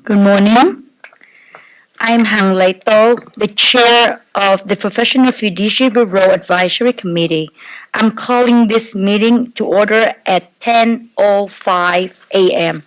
Good morning. I'm Hang Leito, the chair of the Professional Fiduciary Bureau Advisory Committee. I'm calling this meeting to order at 10:05 a.m.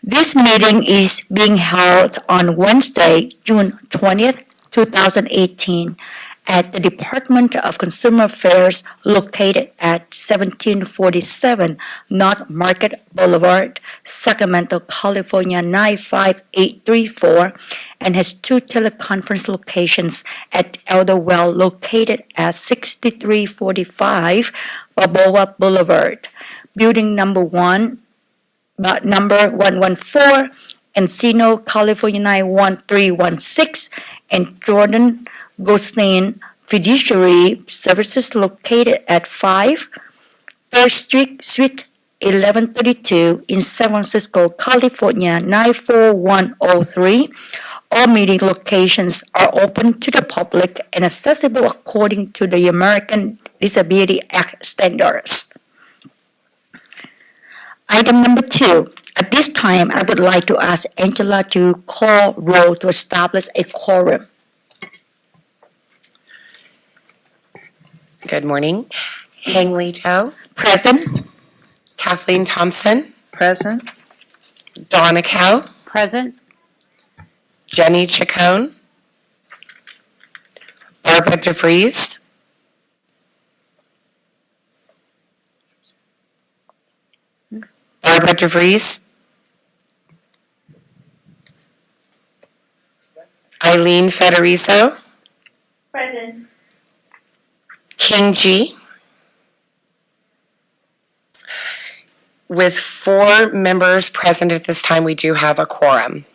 This meeting is being held on Wednesday, June 20th, 2018, at the Department of Consumer Affairs located at 1747 North Market Boulevard, Sacramento, California 95834, and has two teleconference locations at Elderwell located at 6345 Balboa Boulevard, Building Number 1, number 114, Encino, California 91316, and Jordan Goldstein Fiduciary Services located at 5 3rd Street, Suite 1132 in San Francisco, California 94103. All meeting locations are open to the public and accessible according to the American Disability Act standards. Item number 2. At this time, I would like to ask Angela to call roll to establish a quorum. Good morning. Hang Leito, Present. Kathleen Thompson, Present. Donna Cow, Present. Jenny Chacon, Barbara DeVries, Eileen Federizo, Present. King G. With 4 members present at this time, we do have a quorum.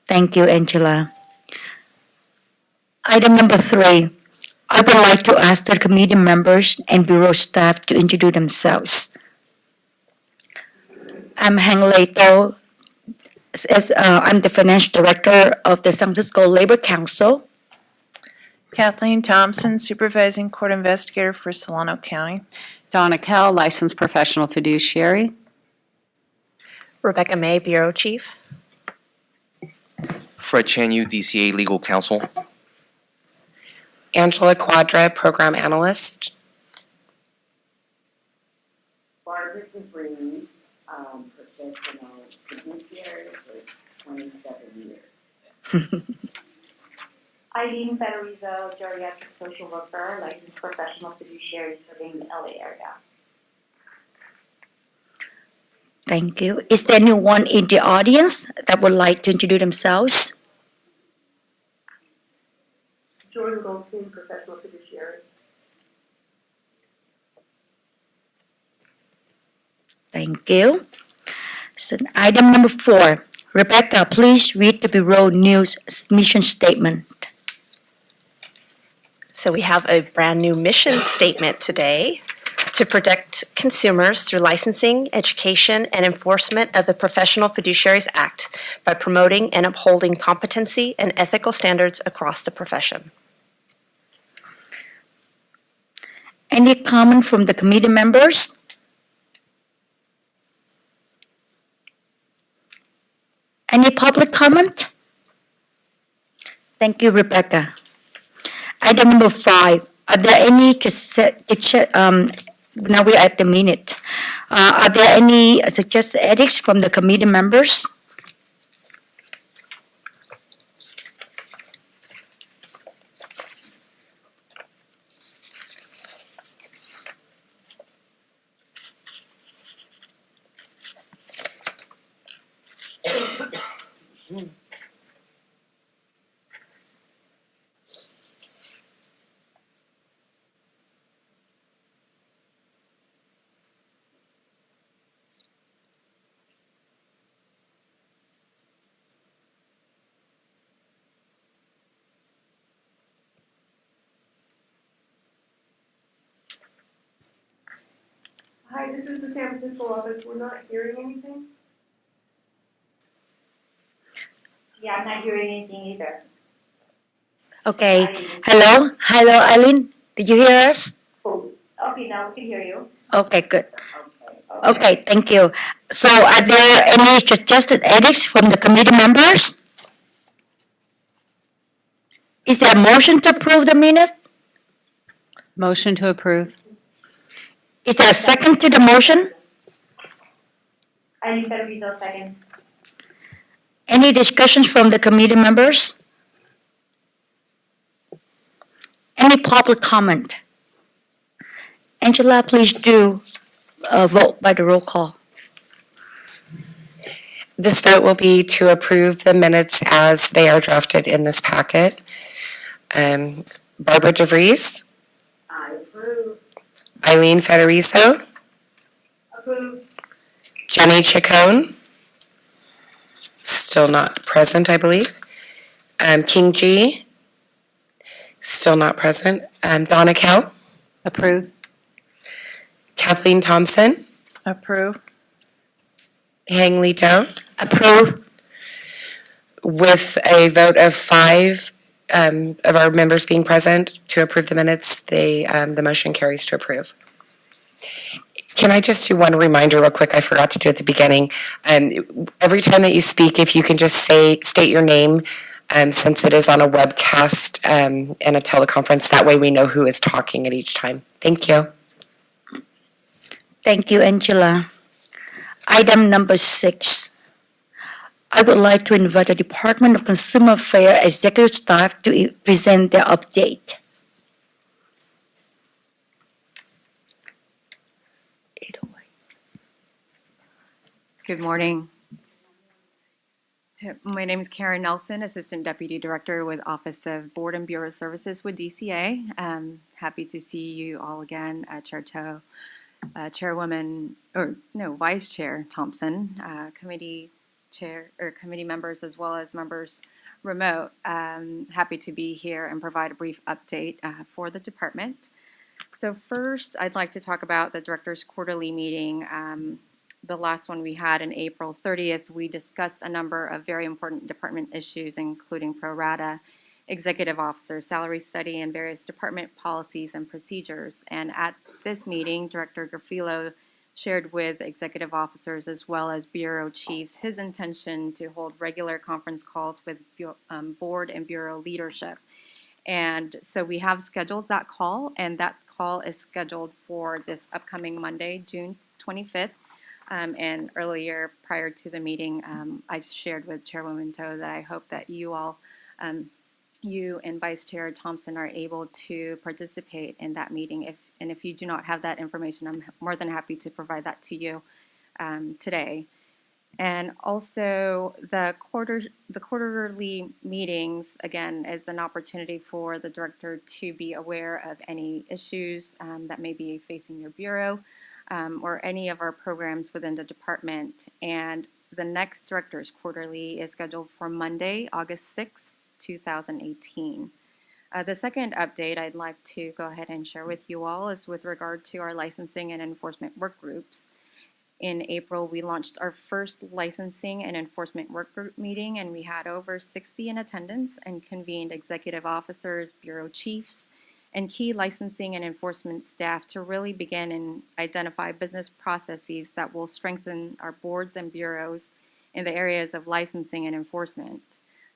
Thank you, Angela. Item number 3. I would like to ask the committee members and bureau staff to introduce themselves. I'm Hang Leito. I'm the Financial Director of the San Francisco Labor Council. Kathleen Thompson, Supervising Court Investigator for Solano County. Donna Kell, Licensed Professional Fiduciary. Rebecca May, Bureau Chief. Fred Chanyu, DCA Legal Counsel. Angela Quadra, Program Analyst. Barbara DeVries, professional fiduciary for 27 years. Eileen Federizo, geriatric social worker, licensed professional fiduciary serving the LA area. Thank you. Is there anyone in the audience that would like to introduce themselves? Jordan Goldstein, professional fiduciary. Thank you. So item number 4. Rebecca, please read the Bureau News mission statement. So we have a brand new mission statement today to protect consumers through licensing, education, and enforcement of the Professional Fiduciaries Act by promoting and upholding competency and ethical standards across the profession. Any comment from the committee members? Any public comment? Thank you, Rebecca. Item number 5. Are there any, now we are at the minute. Are there any suggested edits from the committee members? Hi, this is the San Francisco office. We're not hearing anything. Yeah, I'm not hearing anything either. Okay. Hello, Eileen. Did you hear us? Oh, okay, now we can hear you. Okay, good. Okay. Okay, thank you. So are there any suggested edits from the committee members? Is there a motion to approve the minutes? Motion to approve. Is there a second to the motion? Eileen Federico, second. Any discussions from the committee members? Any public comment? Angela, please do vote by the roll call. This vote will be to approve the minutes as they are drafted in this packet. Barbara DeVries, I approve. Eileen Federico, Approved. Jenny Chacon, still not present, I believe. King G, still not present. Donna Kell, Approve. Kathleen Thompson, Approve. Hang Lee Doe. Approve. With a vote of 5 of our members being present to approve the minutes, the motion carries to approve. Can I just do one reminder real quick? I forgot to do at the beginning. Every time that you speak, if you can just state your name, since it is on a webcast and a teleconference, that way we know who is talking at each time. Thank you. Thank you, Angela. Item number 6. I would like to invite the Department of Consumer Affairs executive staff to present their update. Good morning. My name is Karen Nelson, Assistant Deputy Director with Office of Board and Bureau Services with DCA. Happy to see you all again, Chair Toe, Vice Chair Thompson, committee chair or committee members as well as members remote. Happy to be here and provide a brief update for the department. So first, I'd like to talk about the director's quarterly meeting. The last one we had in April 30th, we discussed a number of very important department issues, including pro rata, executive officer, salary study, and various department policies and procedures. And at this meeting, Director Garfilo shared with executive officers as well as bureau chiefs his intention to hold regular conference calls with board and bureau leadership. And so we have scheduled that call, and that call is scheduled for this upcoming Monday, June 25th. And earlier, prior to the meeting, I shared with Chairwoman Toe that I hope that you all, you and Vice Chair Thompson are able to participate in that meeting. If you do not have that information, I'm more than happy to provide that to you today. And also, the quarterly meetings, again, is an opportunity for the director to be aware of any issues that may be facing your bureau. Or any of our programs within the department. And the next director's quarterly is scheduled for Monday, August 6th, 2018. The second update I'd like to go ahead and share with you all is with regard to our licensing and enforcement work groups. In April, we launched our first licensing and enforcement work group meeting, and we had over 60 in attendance and convened executive officers, bureau chiefs, and key licensing and enforcement staff to really begin and identify business processes that will strengthen our boards and bureaus in the areas of licensing and enforcement.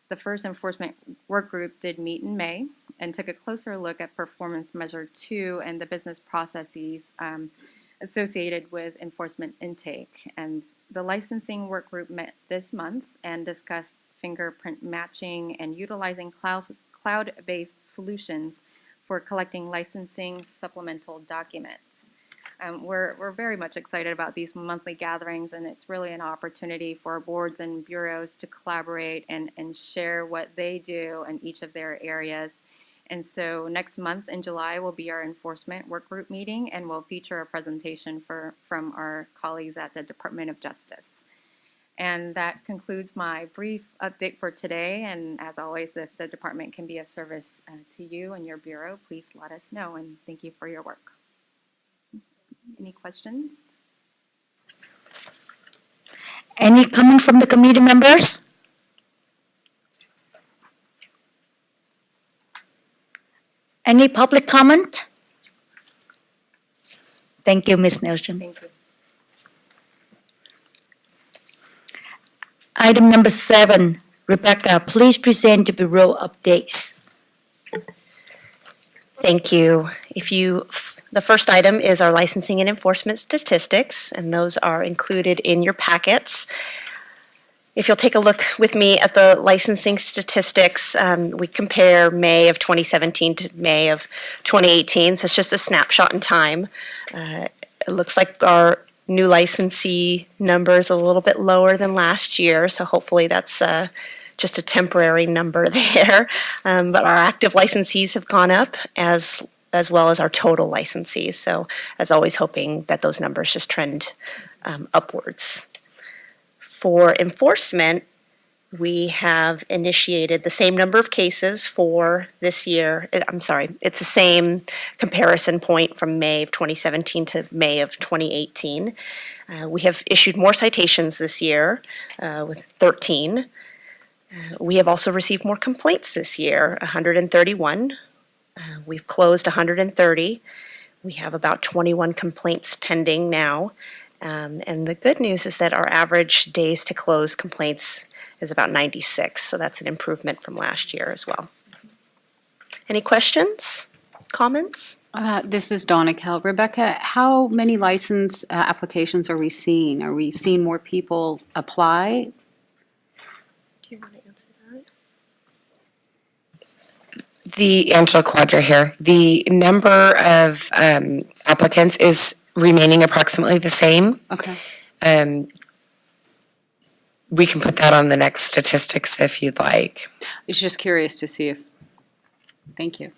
The first enforcement work group did meet in May and took a closer look at performance measure 2 and the business processes associated with enforcement intake. And the licensing work group met this month and discussed fingerprint matching and utilizing cloud-based solutions for collecting licensing supplemental documents. We're very much excited about these monthly gatherings, and it's really an opportunity for boards and bureaus to collaborate and share what they do in each of their areas. And so next month in July will be our enforcement work group meeting, and we'll feature a presentation from our colleagues at the Department of Justice. And that concludes my brief update for today. And as always, if the department can be of service to you and your bureau, please let us know. And thank you for your work. Any questions? Any comment from the committee members? Any public comment? Thank you, Ms. Nelson. Thank you. Item number 7, Rebecca, please present the Bureau updates. Thank you. The first item is our licensing and enforcement statistics, and those are included in your packets. If you'll take a look with me at the licensing statistics, we compare May of 2017 to May of 2018, so it's just a snapshot in time. It looks like our new licensee number is a little bit lower than last year, so hopefully that's just a temporary number there. But our active licensees have gone up as well as our total licensees. So as always, hoping that those numbers just trend upwards. For enforcement, we have initiated the same number of cases for this year. I'm sorry, it's the same comparison point from May of 2017 to May of 2018. We have issued more citations this year with 13. We have also received more complaints this year, 131. We've closed 130. We have about 21 complaints pending now. And the good news is that our average days to close complaints is about 96, so that's an improvement from last year as well. Any questions, comments? This is Donna Kell. Rebecca, how many license applications are we seeing? Are we seeing more people apply? Do you want to answer that? The Angela Quadra here. The number of applicants is remaining approximately the same. Okay. We can put that on the next statistics if you'd like. I was just curious to see if, thank you.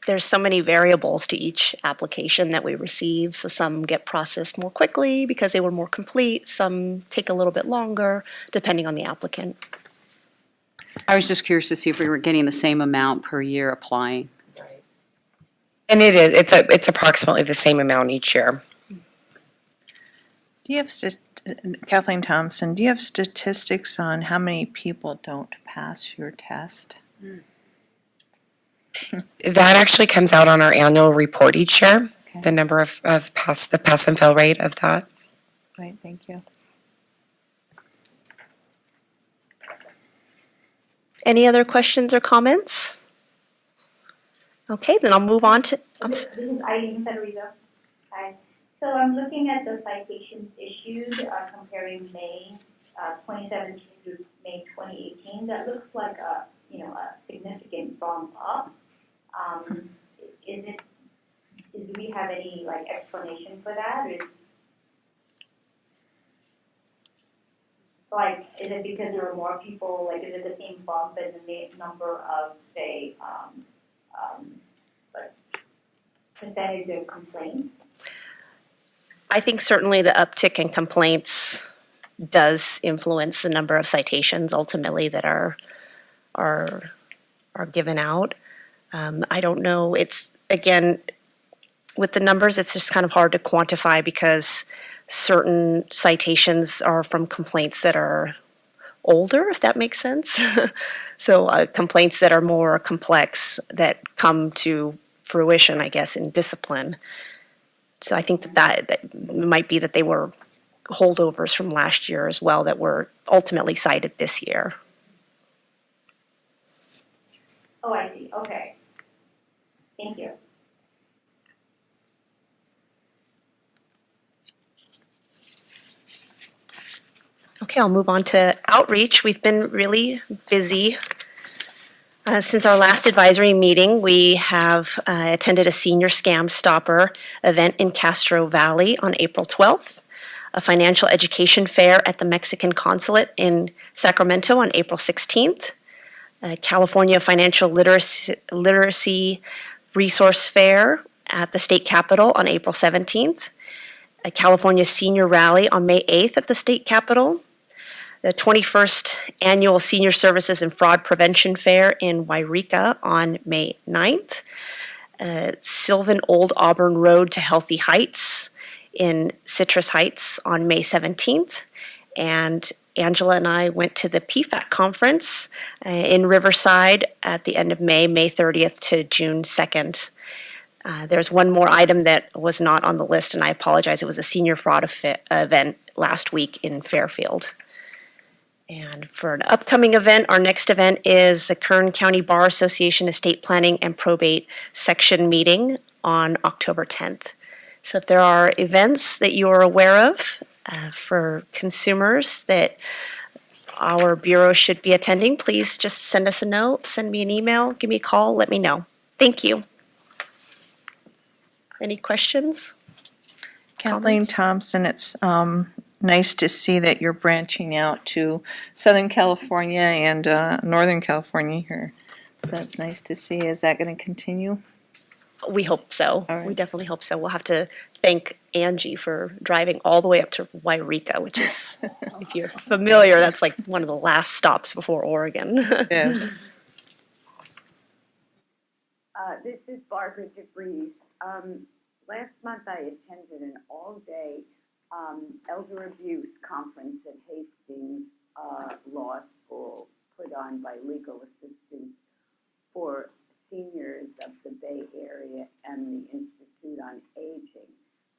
There's so many variables to each application that we receive, so some get processed more quickly because they were more complete, some take a little bit longer, depending on the applicant. I was just curious to see if we were getting the same amount per year applying. And it is, it's approximately the same amount each year. Do you have, Kathleen Thompson, do you have statistics on how many people don't pass your test? That actually comes out on our annual report each year, Okay. the number of the pass and fail rate of that. Right, thank you. Any other questions or comments? Okay, then I'll move on to, This is Eileen Federico. Hi. So I'm looking at the citations issued, comparing May 2017 through May 2018. That looks like a significant bump up. Do we have any explanation for that? Is it because there were more people, is it the same bump as the number of, say, percentage of complaints? I think certainly the uptick in complaints does influence the number of citations ultimately that are given out. I don't know, it's, again, with the numbers, it's just kind of hard to quantify because certain citations are from complaints that are older, if that makes sense. So complaints that are more complex that come to fruition, I guess, in discipline. So I think that might be that they were holdovers from last year as well that were ultimately cited this year. Oh, I see, okay. Thank you. Okay, I'll move on to outreach. We've been really busy. Since our last advisory meeting, we have attended a Senior Scam Stopper event in Castro Valley on April 12th, a financial education fair at the Mexican Consulate in Sacramento on April 16th, a California Financial Literacy Resource Fair at the State Capitol on April 17th, a California Senior Rally on May 8th at the State Capitol, the 21st Annual Senior Services and Fraud Prevention Fair in Wairika on May 9th, Sylvan Old Auburn Road to Healthy Heights in Citrus Heights on May 17th, and Angela and I went to the PFAC conference in Riverside at the end of May 30th to June 2nd. There's one more item that was not on the list, and I apologize. It was a senior fraud event last week in Fairfield. And for an upcoming event, our next event is the Kern County Bar Association Estate Planning and Probate Section meeting on October 10th. So if there are events that you are aware of for consumers that our bureau should be attending, please just send us a note, send me an email, give me a call, let me know. Thank you. Any questions? Kathleen Comments? Thompson, it's nice to see that you're branching out to Southern California and Northern California here. So that's nice to see. Is that going to continue? We hope so. All right. We definitely hope so. We'll have to thank Angie for driving all the way up to Wairika, which is, if you're familiar, that's like one of the last stops before Oregon. Yes. This is Barbara DeVries. Last month I attended an all-day elder abuse conference at Hastings Law School put on by Legal Assistance for Seniors of the Bay Area and the Institute on Aging.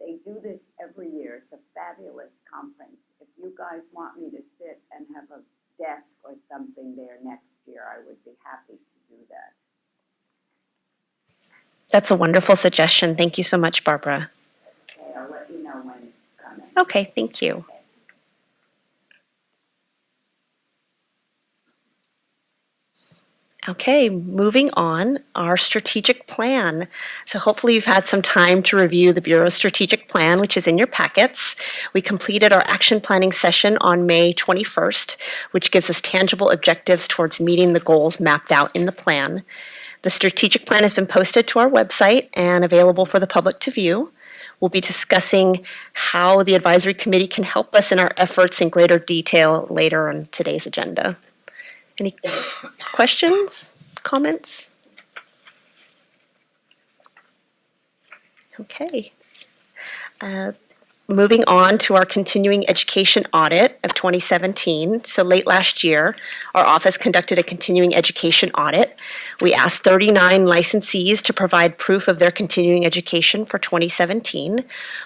They do this every year. It's a fabulous conference. If you guys want me to sit and have a desk or something there next year, I would be happy to do that. That's a wonderful suggestion. Thank you so much, Barbara. Okay, I'll let you know when it's coming. Okay, thank you. Okay, moving on, our strategic plan. So hopefully you've had some time to review the Bureau's strategic plan, which is in your packets. We completed our action planning session on May 21st, which gives us tangible objectives towards meeting the goals mapped out in the plan. The strategic plan has been posted to our website and available for the public to view. We'll be discussing how the advisory committee can help us in our efforts in greater detail later on today's agenda. Any questions, comments? Okay. Moving on to our continuing education audit of 2017. So late last year, our office conducted a continuing education audit. We asked 39 licensees to provide proof of their continuing education for 2017.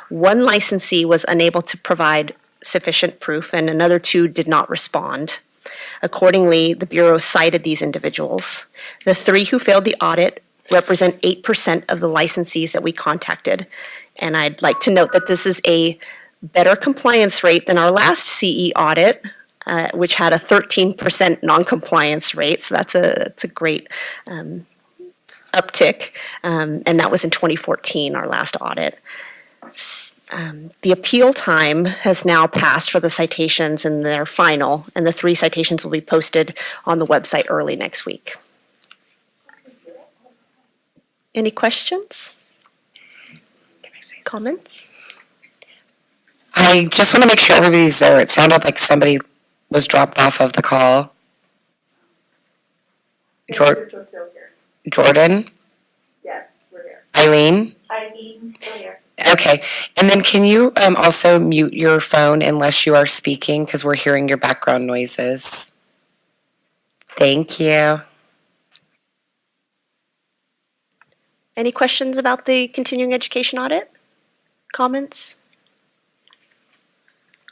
One licensee was unable to provide sufficient proof, and another two did not respond. Accordingly, the Bureau cited these individuals. The three who failed the audit represent 8% of the licensees that we contacted. And I'd like to note that this is a better compliance rate than our last CE audit, which had a 13% non-compliance rate. So that's a great uptick. And that was in 2014, our last audit. The appeal time has now passed for the citations and they're final, and the 3 citations will be posted on the website early next week. Any questions? Comments? I just want to make sure everybody's there. It sounded like somebody was dropped off of the call. Jordan? Yes, we're here. Eileen? Eileen, still here. Okay. And then can you also mute your phone unless you are speaking, because we're hearing your background noises. Thank you. Any questions about the continuing education audit? Comments?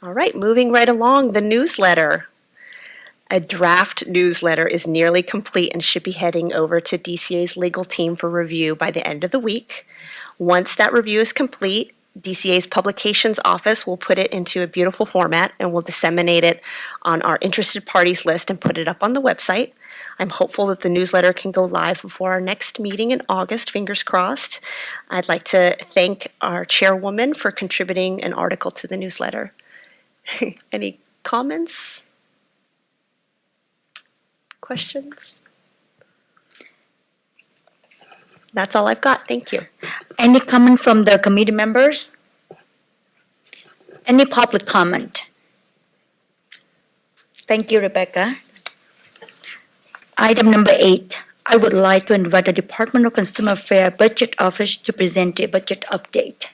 All right, moving right along, the newsletter. A draft newsletter is nearly complete and should be heading over to DCA's legal team for review by the end of the week. Once that review is complete, DCA's publications office will put it into a beautiful format and will disseminate it on our interested parties list and put it up on the website. I'm hopeful that the newsletter can go live before our next meeting in August, fingers crossed. I'd like to thank our chairwoman for contributing an article to the newsletter. Any comments? Questions? That's all I've got. Thank you. Any comment from the committee members? Any public comment? Thank you, Rebecca. Item number 8, I would like to invite the Department of Consumer Affairs Budget Office to present a budget update.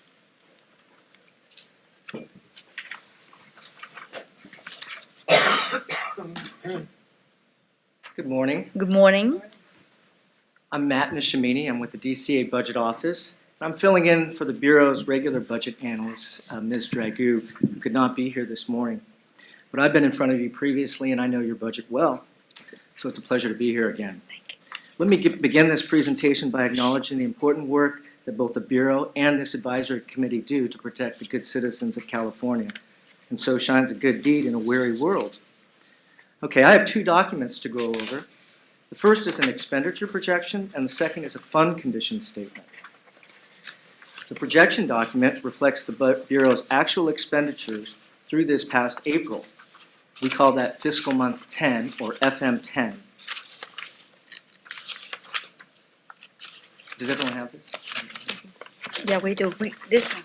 Good morning. Good morning. I'm Matt Nishamini. I'm with the DCA Budget Office. I'm filling in for the Bureau's regular budget analyst, Ms. Dragoo, who could not be here this morning. But I've been in front of you previously, and I know your budget well, so it's a pleasure to be here again. Let me begin this presentation by acknowledging the important work that both the Bureau and this advisory committee do to protect the good citizens of California. And so shines a good deed in a weary world. Okay, I have two documents to go over. The first is an expenditure projection, and the second is a fund condition statement. The projection document reflects the Bureau's actual expenditures through this past April. We call that fiscal month 10, or FM10. Does everyone have this? Yeah, we do. This one.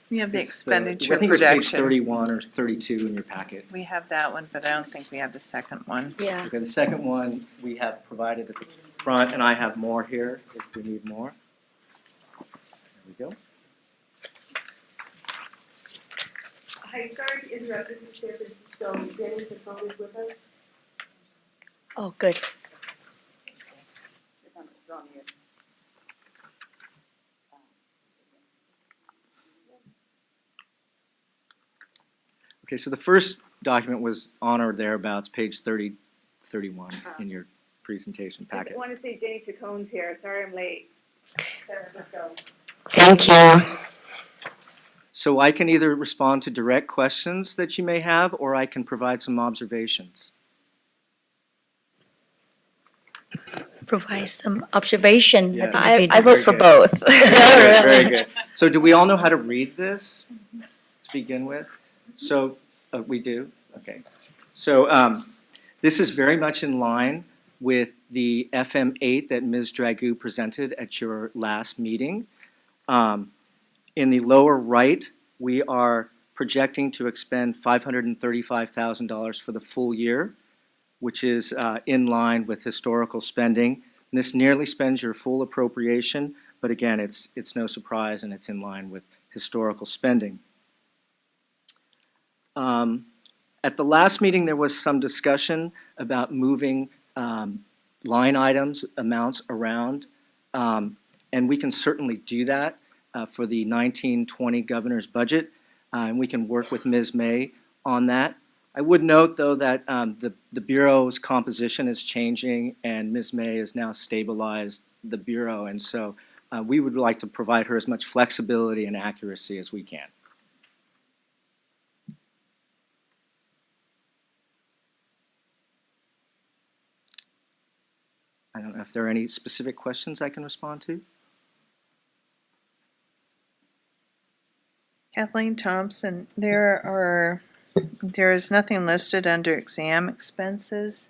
We have the It's, expenditure I think it's page projection. 31 or 32 in your packet. We have that one, but I don't think we have the second one. Yeah. Okay, the second one we have provided at the front, and I have more here if we need more. There we go. Hi, sorry to interrupt, this is so Dennis is always with us. Oh, good. Okay, so the first document was on or thereabouts, page 30, 31 in your presentation I packet. want to say Jenny Chacon's here. Sorry I'm late. Thank you. So I can either respond to direct questions that you may have, or I can provide some observations. Provide some observation. Yeah. I think I it'd be vote for good. both. Very good. So do we all know how to read this to begin with? So we do? Okay. So this is very much in line with the FM8 that Ms. Dragoo presented at your last meeting. In the lower right, we are projecting to expend $535,000 for the full year, which is in line with historical spending. And this nearly spends your full appropriation, but again, it's no surprise and it's in line with historical spending. At the last meeting, there was some discussion about moving line items, amounts around, and we can certainly do that for the 1920 governor's budget, and we can work with Ms. May on that. I would note, though, that the Bureau's composition is changing, and Ms. May has now stabilized the Bureau, and so we would like to provide her as much flexibility and accuracy as we can. I don't know if there are any specific questions I can respond to. Kathleen Thompson, there is nothing listed under exam expenses.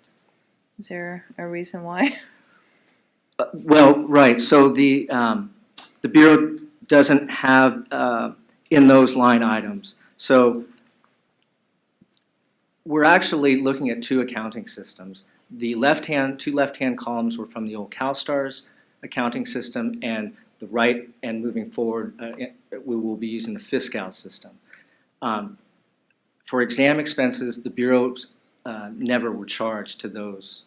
Is there a reason why? Well, right, so the Bureau doesn't have in those line items. So we're actually looking at two accounting systems. The two left-hand columns were from the old CalSTARS accounting system, and the right, and moving forward, we will be using the Fiscal system. For exam expenses, the Bureaus never were charged to those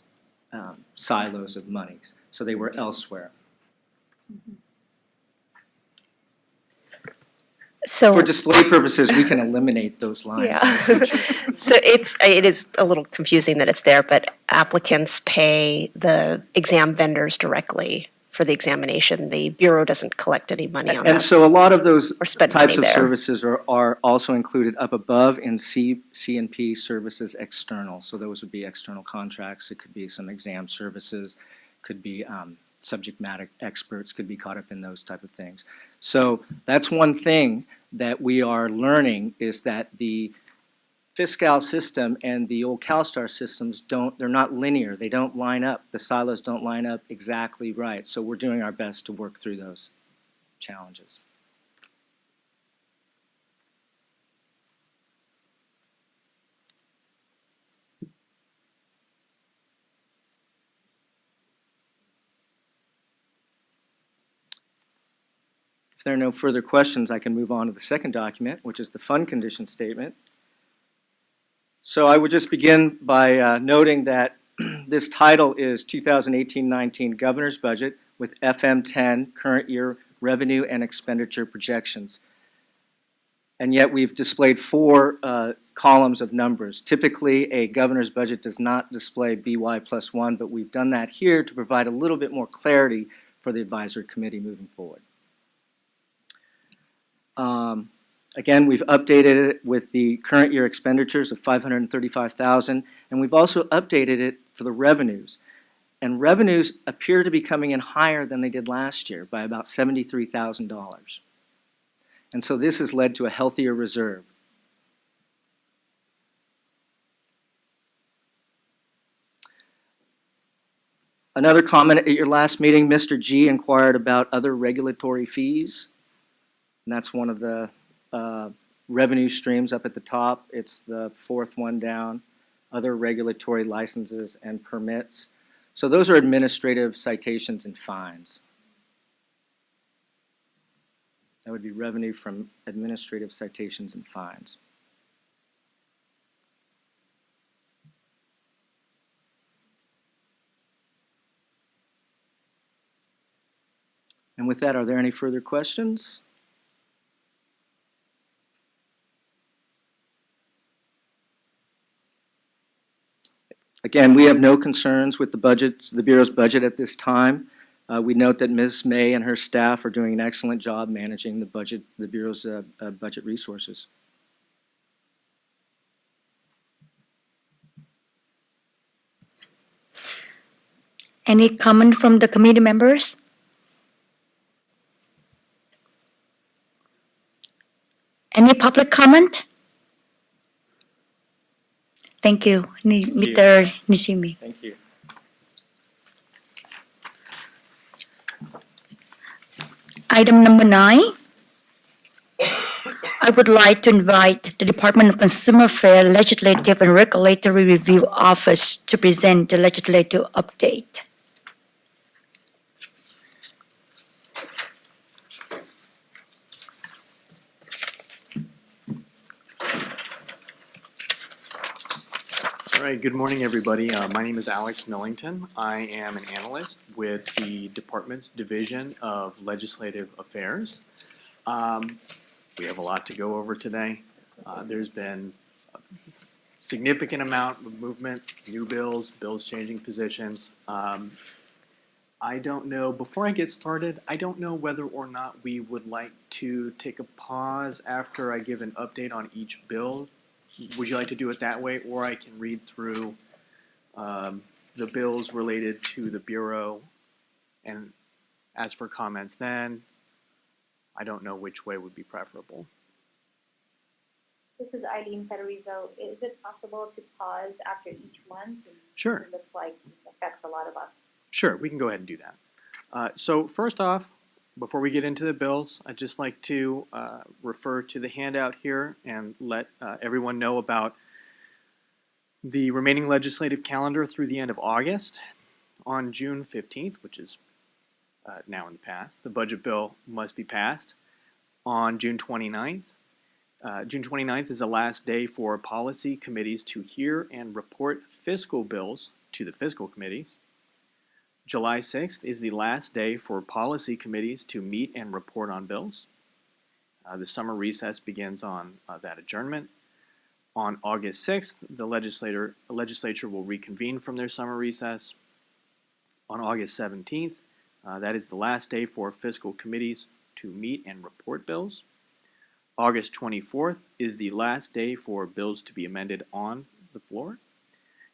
silos of monies, so they were elsewhere. So For display purposes, we can eliminate those lines in the Yeah. future. So it is a little confusing that it's there, but applicants pay the exam vendors directly for the examination. The Bureau doesn't collect any money on And that. so a lot of those Or spend types money of there. services are also included up above in C&P services external. So those would be external contracts. It could be some exam services, could be subject matter experts, could be caught up in those type of things. So that's one thing that we are learning, is that the Fiscal system and the old CalSTAR systems they're not linear. They don't line up. The silos don't line up exactly right. So we're doing our best to work through those challenges. If there are no further questions, I can move on to the second document, which is the fund condition statement. So I would just begin by noting that this title is 2018-19 Governor's Budget with FM10 current year revenue and expenditure projections. And yet we've displayed four columns of numbers. Typically, a governor's budget does not display BY plus one, but we've done that here to provide a little bit more clarity for the advisory committee moving forward. Again, we've updated it with the current year expenditures of $535,000, and we've also updated it for the revenues. And revenues appear to be coming in higher than they did last year by about $73,000. And so this has led to a healthier reserve. Another comment at your last meeting, Mr. G inquired about other regulatory fees. And that's one of the revenue streams up at the top. It's the fourth one down, other regulatory licenses and permits. So those are administrative citations and fines. That would be revenue from administrative citations and fines. And with that, are there any further questions? Again, we have no concerns with the Bureau's budget at this time. We note that Ms. May and her staff are doing an excellent job managing the budget, the Bureau's budget resources. Any comment from the committee members? Any public comment? Thank you, Mr. Nishimi. Thank you. Item number 9. I would like to invite the Department of Consumer Affairs Legislative and Regulatory Review Office to present the legislative update. All right, good morning, everybody. My name is Alex Millington. I am an analyst with the Department's Division of Legislative Affairs. We have a lot to go over today. There's been a significant amount of movement, new bills changing positions. I don't know, before I get started, I don't know whether or not we would like to take a pause after I give an update on each bill. Would you like to do it that way, or I can read through the bills related to the Bureau and ask for comments then? I don't know which way would be preferable. This is Eileen Federizo. Is it possible to pause after each one? Since Sure. It looks like it affects a lot of us. Sure, we can go ahead and do that. So first off, before we get into the bills, I'd just like to refer to the handout here and let everyone know about the remaining legislative calendar through the end of August. On June 15th, which is now in the past, the budget bill must be passed. On June 29th, June 29th is the last day for policy committees to hear and report fiscal bills to the fiscal committees. July 6th is the last day for policy committees to meet and report on bills. The summer recess begins on that adjournment. On August 6th, the legislature will reconvene from their summer recess. On August 17th, that is the last day for fiscal committees to meet and report bills. August 24th is the last day for bills to be amended on the floor.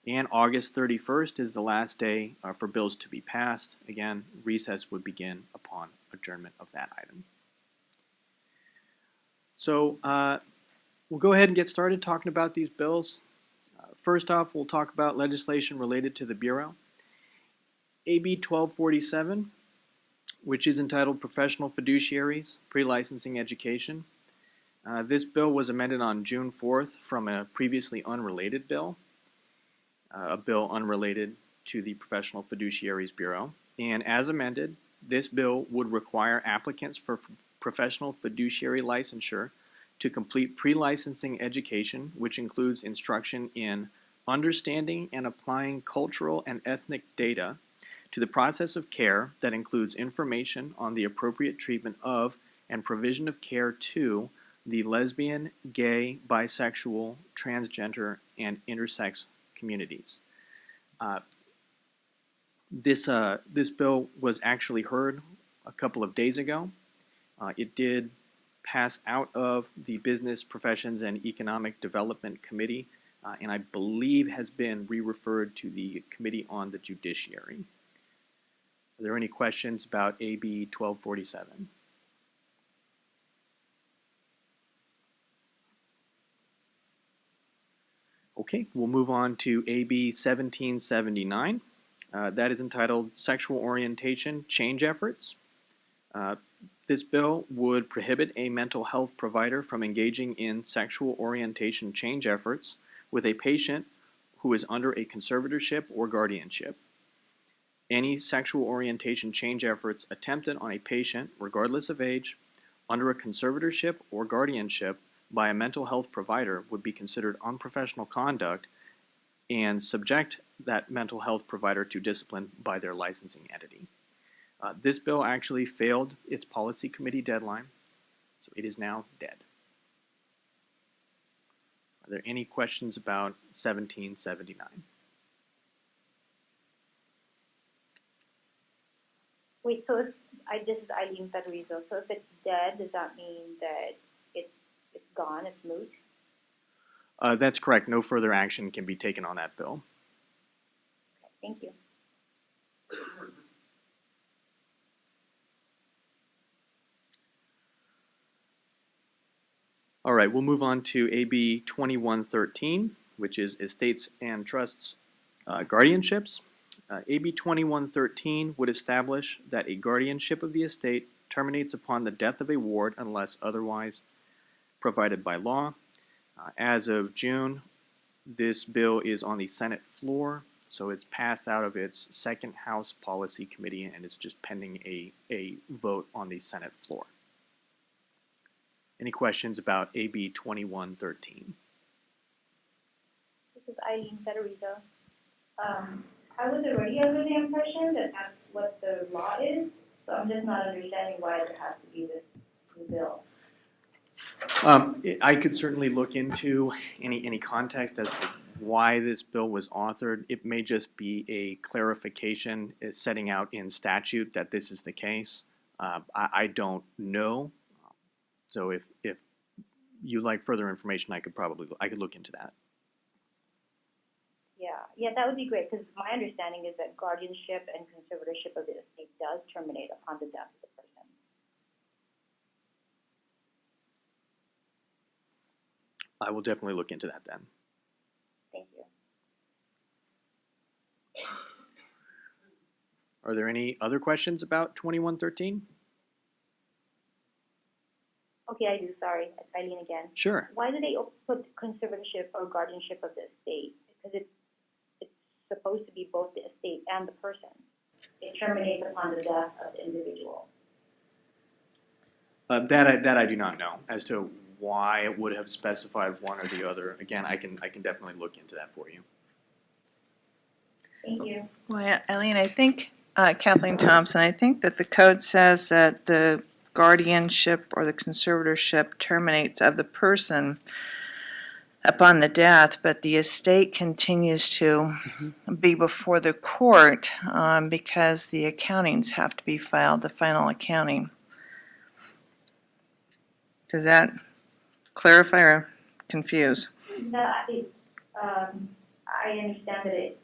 And August 31st is the last day for bills to be passed. Again, recess would begin upon adjournment of that item. So we'll go ahead and get started talking about these bills. First off, we'll talk about legislation related to the Bureau. AB 1247, which is entitled Professional Fiduciaries, Pre-Licensing Education. This bill was amended on June 4th from a previously unrelated bill. A bill unrelated to the Professional Fiduciaries Bureau. And as amended, this bill would require applicants for professional fiduciary licensure to complete pre-licensing education, which includes instruction in understanding and applying cultural and ethnic data to the process of care that includes information on the appropriate treatment of and provision of care to the lesbian, gay, bisexual, transgender, and intersex communities. This bill was actually heard a couple of days ago. It did pass out of the Business Professions and Economic Development Committee, and I believe has been re-referred to the Committee on the Judiciary. Are there any questions about AB 1247? Okay, we'll move on to AB 1779. That is entitled Sexual Orientation Change Efforts. This bill would prohibit a mental health provider from engaging in sexual orientation change efforts with a patient who is under a conservatorship or guardianship. Any sexual orientation change efforts attempted on a patient, regardless of age, under a conservatorship or guardianship by a mental health provider would be considered unprofessional conduct and subject that mental health provider to discipline by their licensing entity. This bill actually failed its policy committee deadline, so it is now dead. Are there any questions about 1779? Wait, so this is Eileen Federizo. So if it's dead, does that mean that it's gone, it's moot? That's correct. No further action can be taken on that bill. Okay, thank you. All right, we'll move on to AB 2113, which is Estates and Trusts Guardianships. AB 2113 would establish that a guardianship of the estate terminates upon the death of a ward unless otherwise provided by law. As of June, this bill is on the Senate floor, so it's passed out of its second House Policy Committee and is just pending a vote on the Senate floor. Any questions about AB 2113? This is Eileen Federizo. I was already under the impression that that's what the law is, so I'm just not understanding why there has to be this new bill. I could certainly look into any context as to why this bill was authored. It may just be a clarification setting out in statute that this is the case. I don't know. So if you'd like further information, I could look into that. Yeah, that would be great, because my understanding is that guardianship and conservatorship of the estate does terminate upon the death of the person. I will definitely look into that then. Thank you. Are there any other questions about 2113? Okay, I do, sorry, it's Eileen again. Sure. Why do they put conservatorship or guardianship of the estate? Because it's supposed to be both the estate and the person. It terminates upon the death of the individual. That I do not know as to why it would have specified one or the other. Again, I can definitely look into that for you. Thank you. Well, Eileen, I think, Kathleen Thompson, I think that the code says that the guardianship or the conservatorship terminates of the person upon the death, but the estate continues to be before the court because the accountings have to be filed, the final accounting. Does that clarify or confuse? No, I understand that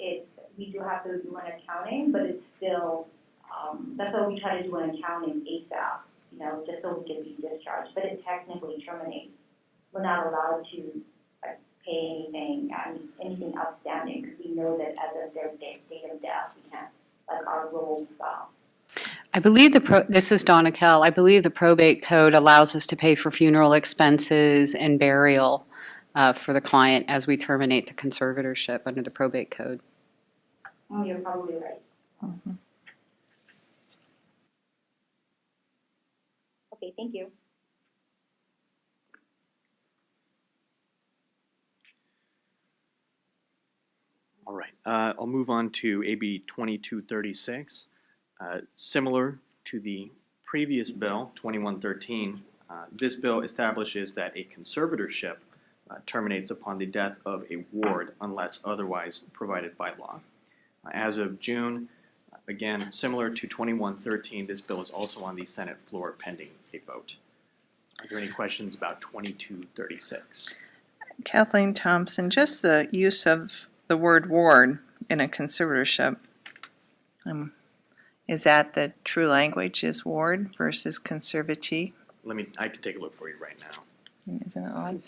we do have to do an accounting, but it's still, that's why we try to do an accounting ASAP, just so we can be discharged, but it technically terminates. We're not allowed to pay anything outstanding, because we know that as of their date of death, we can't, our roles stop. I believe this is Donna Kell. I believe the probate code allows us to pay for funeral expenses and burial for the client as we terminate the conservatorship under the probate code. You're probably right. Mm-hmm. Okay, thank you. All right, I'll move on to AB 2236. Similar to the previous bill, 2113, this bill establishes that a conservatorship terminates upon the death of a ward unless otherwise provided by law. As of June, again, similar to 2113, this bill is also on the Senate floor pending a vote. Are there any questions about 2236? Kathleen Thompson, just the use of the word ward in a conservatorship, is that the true language is ward versus conservatee? I can take a look for you right now. Isn't it odd?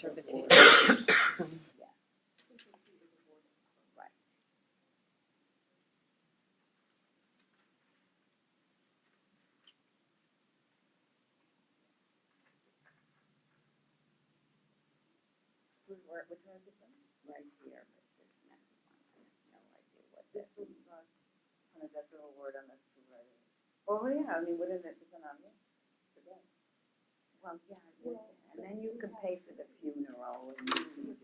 Right here, but this next one, I have no idea what this is. That's a little word on this. Oh, yeah, I mean, wouldn't it be on this? Well, yeah, and then you can pay for the funeral, and you can do, you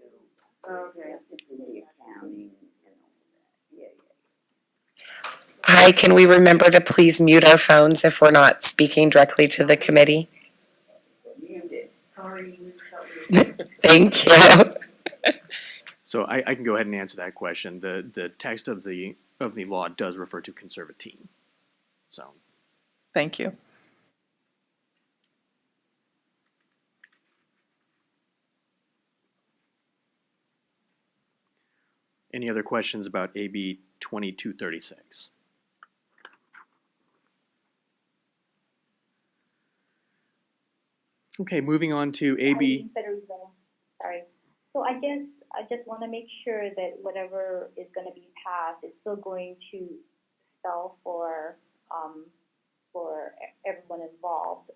have to do the accounting and all that. Yeah. Hi, can we remember to please mute our phones if we're not speaking directly to the committee? Muted. Sorry. Thank you. So I can go ahead and answer that question. The text of the law does refer to conservatee. So Thank you. any other questions about AB 2236? Okay, moving on to AB. Sorry. So I guess I just want to make sure that whatever is going to be passed is still going to spell for everyone involved,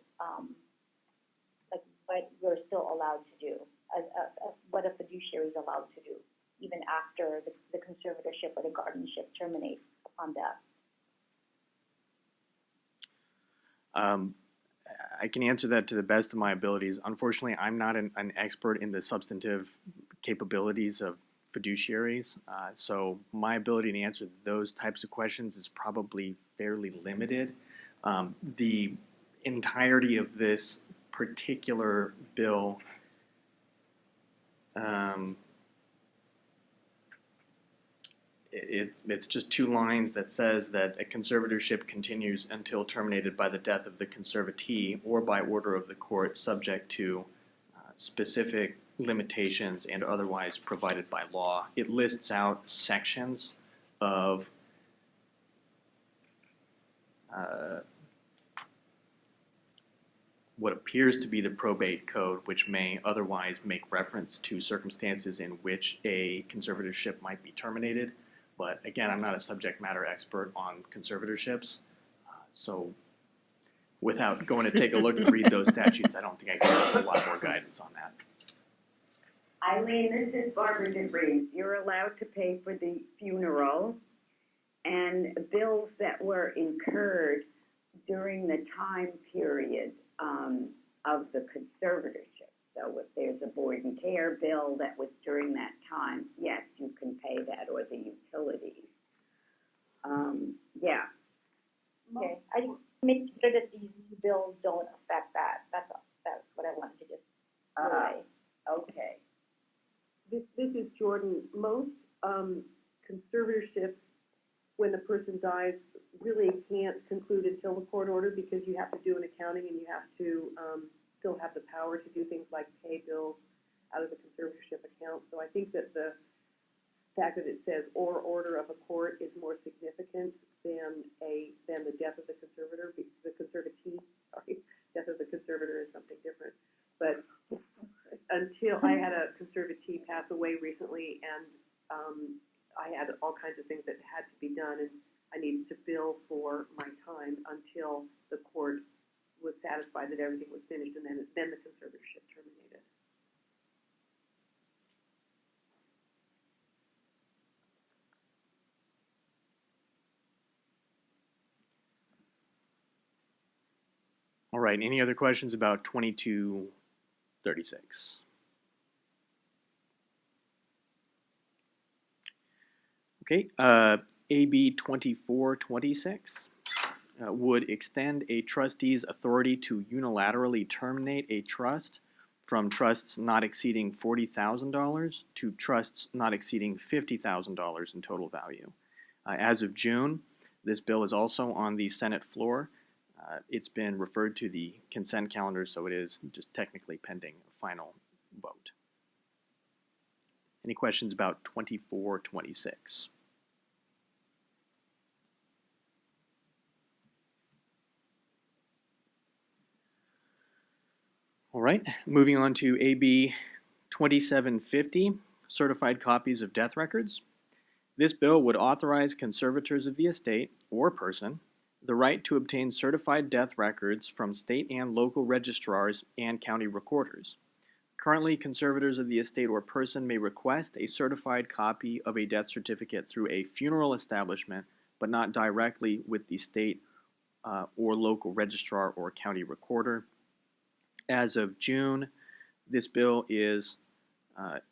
like what we're still allowed to do, what a fiduciary is allowed to do, even after the conservatorship or the guardianship terminates upon death. I can answer that to the best of my abilities. Unfortunately, I'm not an expert in the substantive capabilities of fiduciaries, so my ability to answer those types of questions is probably fairly limited. The entirety of this particular bill it's just two lines that says that a conservatorship continues until terminated by the death of the conservatee or by order of the court, subject to specific limitations and otherwise provided by law. It lists out sections of what appears to be the probate code, which may otherwise make reference to circumstances in which a conservatorship might be terminated. But again, I'm not a subject matter expert on conservatorships, so without going to take a look and read those statutes, I don't think I can give a lot more guidance on that. Eileen, this is Barbara DeVries. You're allowed to pay for the funeral and bills that were incurred during the time period of the conservatorship. So if there's a board and care bill that was during that time, yes, you can pay that, or the utilities. Yeah. Okay, I just make sure that these bills don't affect that. That's what I wanted to just say. Okay. This is Jordan. Most conservatorships, when the person dies, really can't conclude until the court order, because you have to do an accounting and you have to still have the power to do things like pay bills out of the conservatorship account. So I think that the fact that it says or order of a court is more significant than the death of the conservator, because the conservatee, sorry, death of the conservator is something different. But until I had a conservatee pass away recently, and I had all kinds of things that had to be done, and I needed to bill for my time until the court was satisfied that everything was finished, and then the conservatorship terminated. All right, any other questions about 2236? Okay, AB 2426 would extend a trustee's authority to unilaterally terminate a trust from trusts not exceeding $40,000 to trusts not exceeding $50,000 in total value. As of June, this bill is also on the Senate floor. It's been referred to the consent calendar, so it is just technically pending a final vote. Any questions about 2426? All right, moving on to AB 2750, certified copies of death records. This bill would authorize conservators of the estate or person the right to obtain certified death records from state and local registrars and county recorders. Currently, conservators of the estate or person may request a certified copy of a death certificate through a funeral establishment, but not directly with the state or local registrar or county recorder. As of June, this bill is, that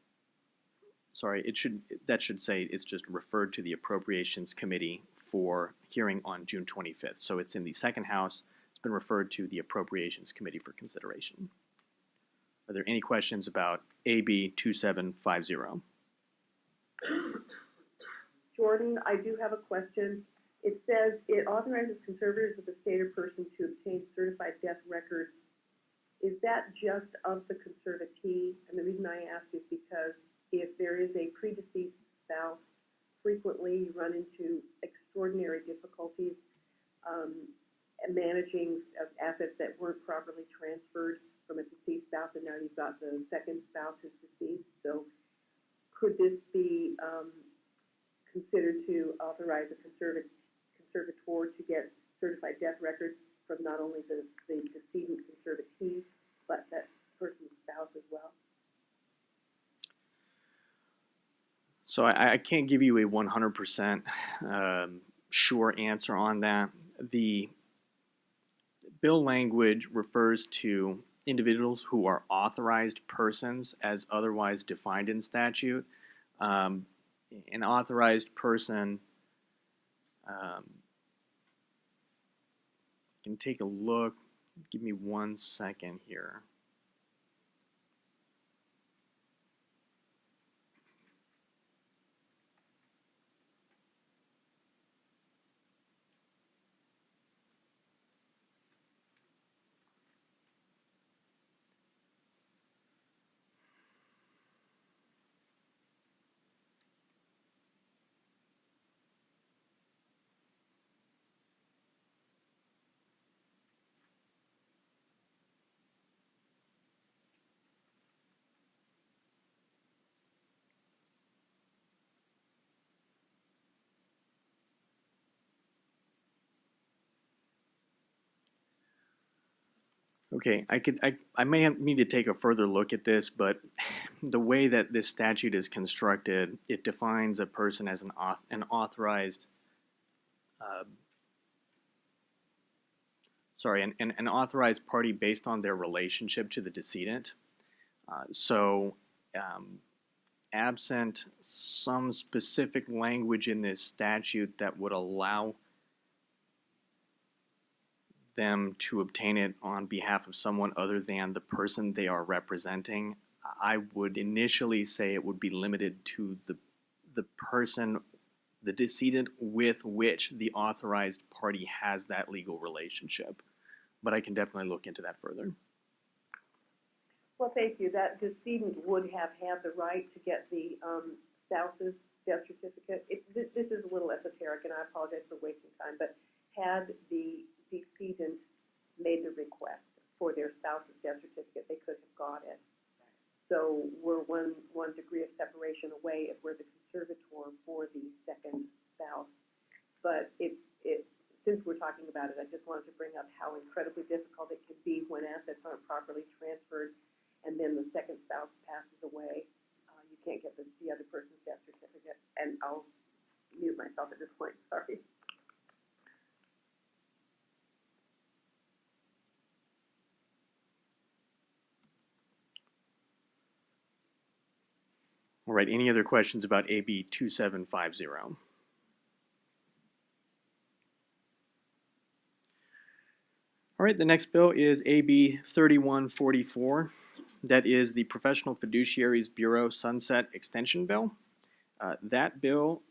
should say it's just referred to the Appropriations Committee for hearing on June 25th. So it's in the second house. It's been referred to the Appropriations Committee for consideration. Are there any questions about AB 2750? Jordan, I do have a question. It says it authorizes conservators of the state or person to obtain certified death records. Is that just of the conservatee? And the reason I ask is because if there is a predeceased spouse, frequently you run into extraordinary difficulties managing assets that weren't properly transferred from a deceased spouse, and now you've got the second spouse who's deceased. So could this be considered to authorize a conservator to get certified death records from not only the decedent conservatee, but that person's spouse as well? So I can't give you a 100% sure answer on that. The bill language refers to individuals who are authorized persons as otherwise defined in statute. An authorized person can take a look. Give me 1 second here. Okay, I may need to take a further look at this, but the way that this statute is constructed, it defines a person as an authorized, an authorized party based on their relationship to the decedent. Absent some specific language in this statute that would allow them to obtain it on behalf of someone other than the person they are representing, I would initially say it would be limited to the person, the decedent with which the authorized party has that legal relationship. But I can definitely look into that further. Well, thank you. That decedent would have had the right to get the spouse's death certificate. This is a little esoteric, and I apologize for wasting time, but had the decedent made the request for their spouse's death certificate, they could have got it. So we're one degree of separation away if we're the conservator for the second spouse. But since we're talking about it, I just wanted to bring up how incredibly difficult it can be when assets aren't properly transferred and then the second spouse passes away. You can't get the other person's death certificate. And I'll mute myself at this point, sorry. All right, any other questions about AB 2750? right, the next bill is AB 3144. That is the Professional Fiduciaries Bureau Sunset Extension Bill. That bill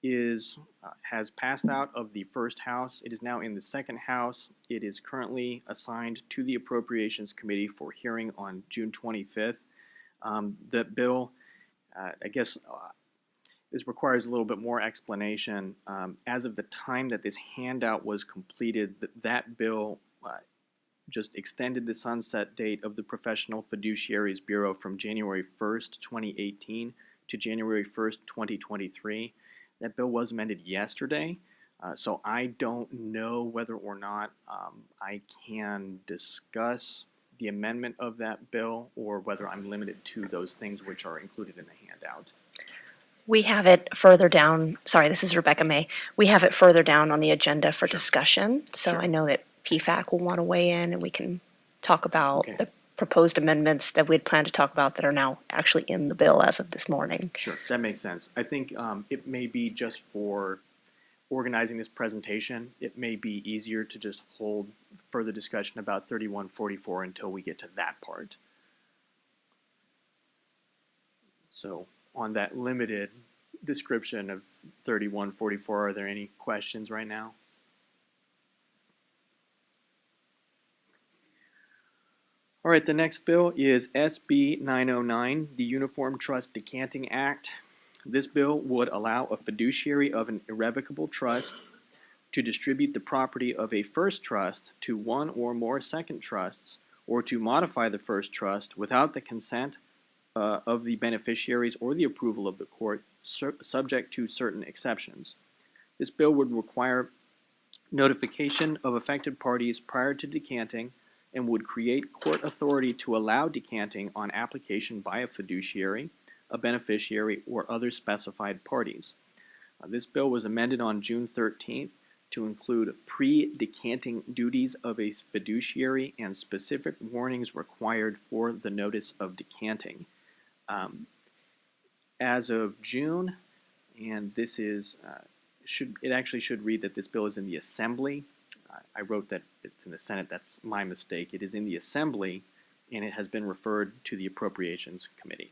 has passed out of the first house. It is now in the second house. It is currently assigned to the Appropriations Committee for hearing on June 25th. The bill, I guess, this requires a little bit more explanation. As of the time that this handout was completed, that bill just extended the sunset date of the Professional Fiduciaries Bureau from January 1st, 2018 to January 1st, 2023. That bill was amended yesterday, so I don't know whether or not I can discuss the amendment of that bill or whether I'm limited to those things which are included in the handout. We have it further down. Sorry, this is Rebecca May. We have it further down on the agenda for discussion. So Sure. I know that PFAC will want to weigh in and we can talk about Okay. the proposed amendments that we'd planned to talk about that are now actually in the bill as of this morning. Sure, that makes sense. I think it may be just for organizing this presentation, it may be easier to just hold further discussion about 3144 until we get to that part. So on that limited description of 3144, are there any questions right now? All right, the next bill is SB 909, the Uniform Trust Decanting Act. This bill would allow a fiduciary of an irrevocable trust to distribute the property of a first trust to one or more second trusts, or to modify the first trust without the consent of the beneficiaries or the approval of the court, subject to certain exceptions. This bill would require notification of affected parties prior to decanting and would create court authority to allow decanting on application by a fiduciary, a beneficiary, or other specified parties. This bill was amended on June 13th to include pre-decanting duties of a fiduciary and specific warnings required for the notice of decanting. As of June, and this is, it actually should read that this bill is in the Assembly. I wrote that it's in the Senate. That's my mistake. It is in the Assembly, and it has been referred to the Appropriations Committee.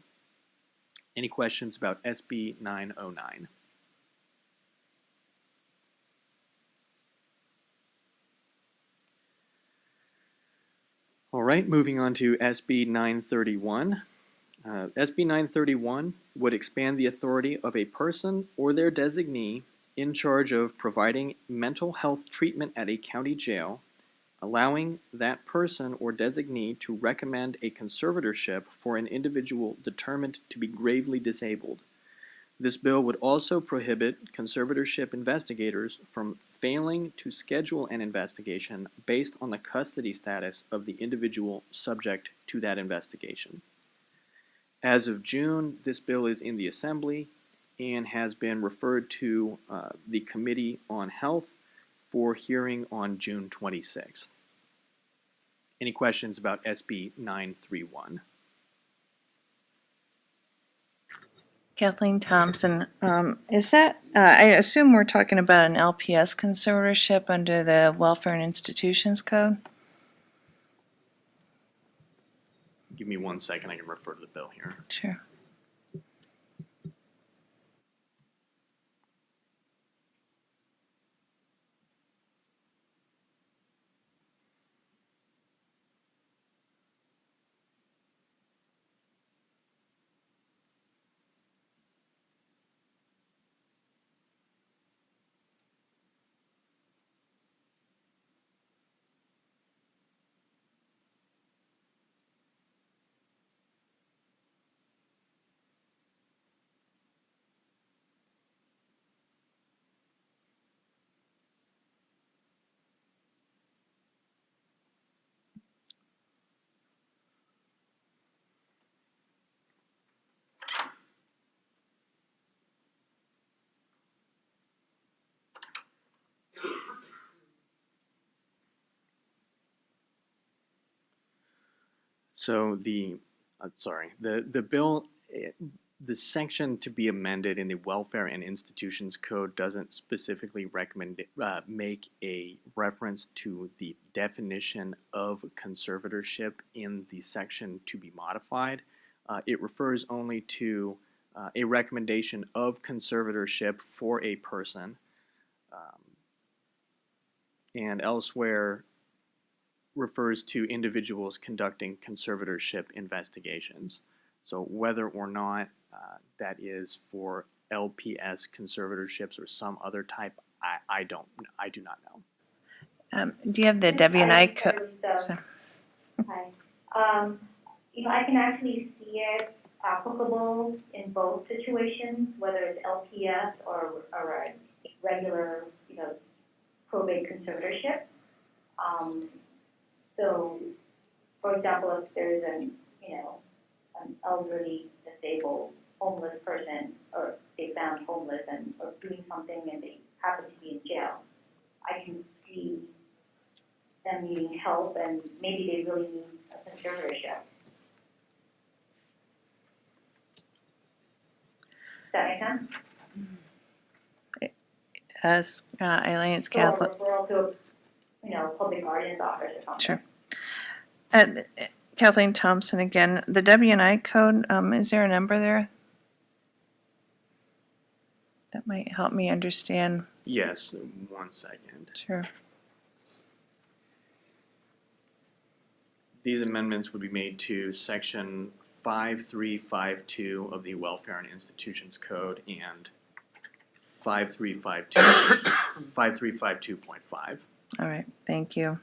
Any questions about SB 909? All right, moving on to SB 931. SB 931 would expand the authority of a person or their designee in charge of providing mental health treatment at a county jail, allowing that person or designee to recommend a conservatorship for an individual determined to be gravely disabled. This bill would also prohibit conservatorship investigators from failing to schedule an investigation based on the custody status of the individual subject to that investigation. As of June, this bill is in the Assembly and has been referred to the Committee on Health for hearing on June 26th. Any questions about SB 931? Kathleen Thompson, is that, I assume we're talking about an LPS conservatorship under the Welfare and Institutions Code? Give me 1 second, I can refer to the bill here. Sure. So the bill the section to be amended in the Welfare and Institutions Code doesn't specifically make a reference to the definition of conservatorship in the section to be modified. It refers only to a recommendation of conservatorship for a person, and elsewhere refers to individuals conducting conservatorship investigations. So whether or not that is for LPS conservatorships or some other type, I do not know. Do you have the W&I code? Hi. I can actually see it applicable in both situations, whether it's LPS or a regular, probate conservatorship. So, for example, if there's an elderly, disabled, homeless person, or they found homeless or doing something and they happen to be in jail, I can see them needing help and maybe they really need a conservatorship. Does that make sense? As Eileen, it's Kathleen. So a referral to public guardian's office or something. Sure. Kathleen Thompson again. The W&I code, is there a number there? That might help me understand. Yes, 1 second. Sure. These amendments would be made to section 5352 of the Welfare and Institutions Code and 5352.5. All right, thank you.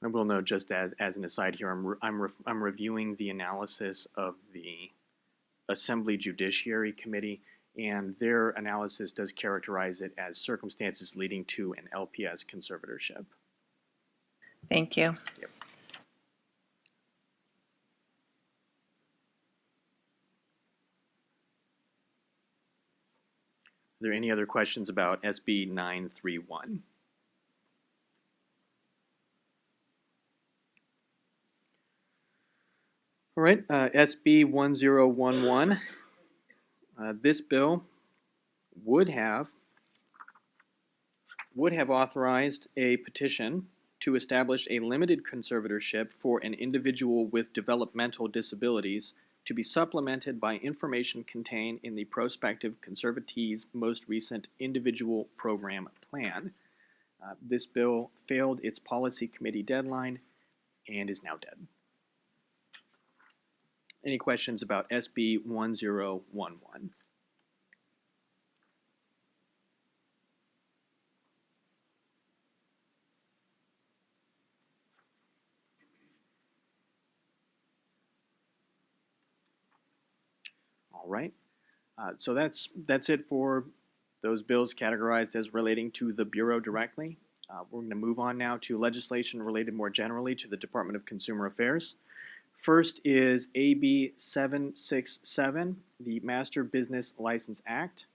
I will note, just as an aside here, I'm reviewing the analysis of the Assembly Judiciary Committee, and their analysis does characterize it as circumstances leading to an LPS conservatorship. Thank you. Yep. Are there any other questions about SB 931? All right, SB 1011. This bill would have authorized a petition to establish a limited conservatorship for an individual with developmental disabilities to be supplemented by information contained in the prospective conservatee's most recent individual program plan. This bill failed its policy committee deadline and is now dead. Any questions about SB 1011? All right. So that's it for those bills categorized as relating to the Bureau directly. We're going to move on now to legislation related more generally to the Department of Consumer Affairs. First is AB 767, the Master Business License Act.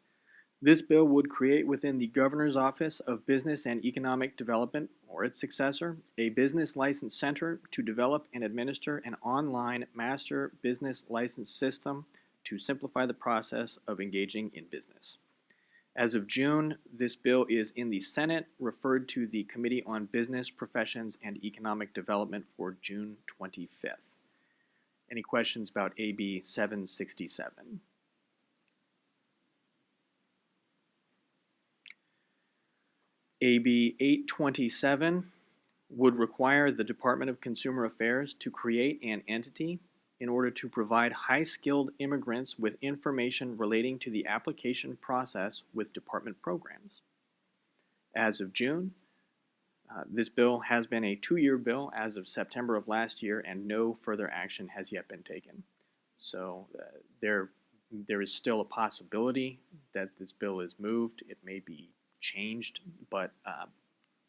This bill would create within the Governor's Office of Business and Economic Development, or its successor, a business license center to develop and administer an online master business license system to simplify the process of engaging in business. As of June, this bill is in the Senate, referred to the Committee on Business, Professions, and Economic Development for June 25th. Any questions about AB 767? AB 827 would require the Department of Consumer Affairs to create an entity in order to provide high-skilled immigrants with information relating to the application process with department programs. As of June, This bill has been a 2-year bill as of September of last year, and no further action has yet been taken. So there is still a possibility that this bill is moved. It may be changed, but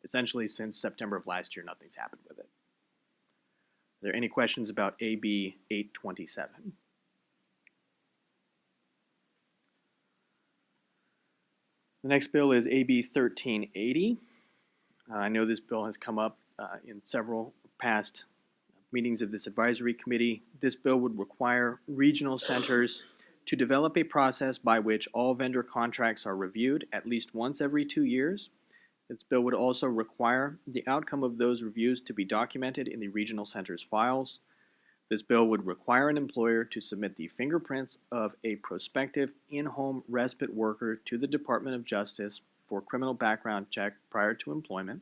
essentially since September of last year, nothing's happened with it. Are there any questions about AB 827? The next bill is AB 1380. I know this bill has come up in several past meetings of this advisory committee. This bill would require regional centers to develop a process by which all vendor contracts are reviewed at least once every 2 years. This bill would also require the outcome of those reviews to be documented in the regional center's files. This bill would require an employer to submit the fingerprints of a prospective in-home respite worker to the Department of Justice for criminal background check prior to employment,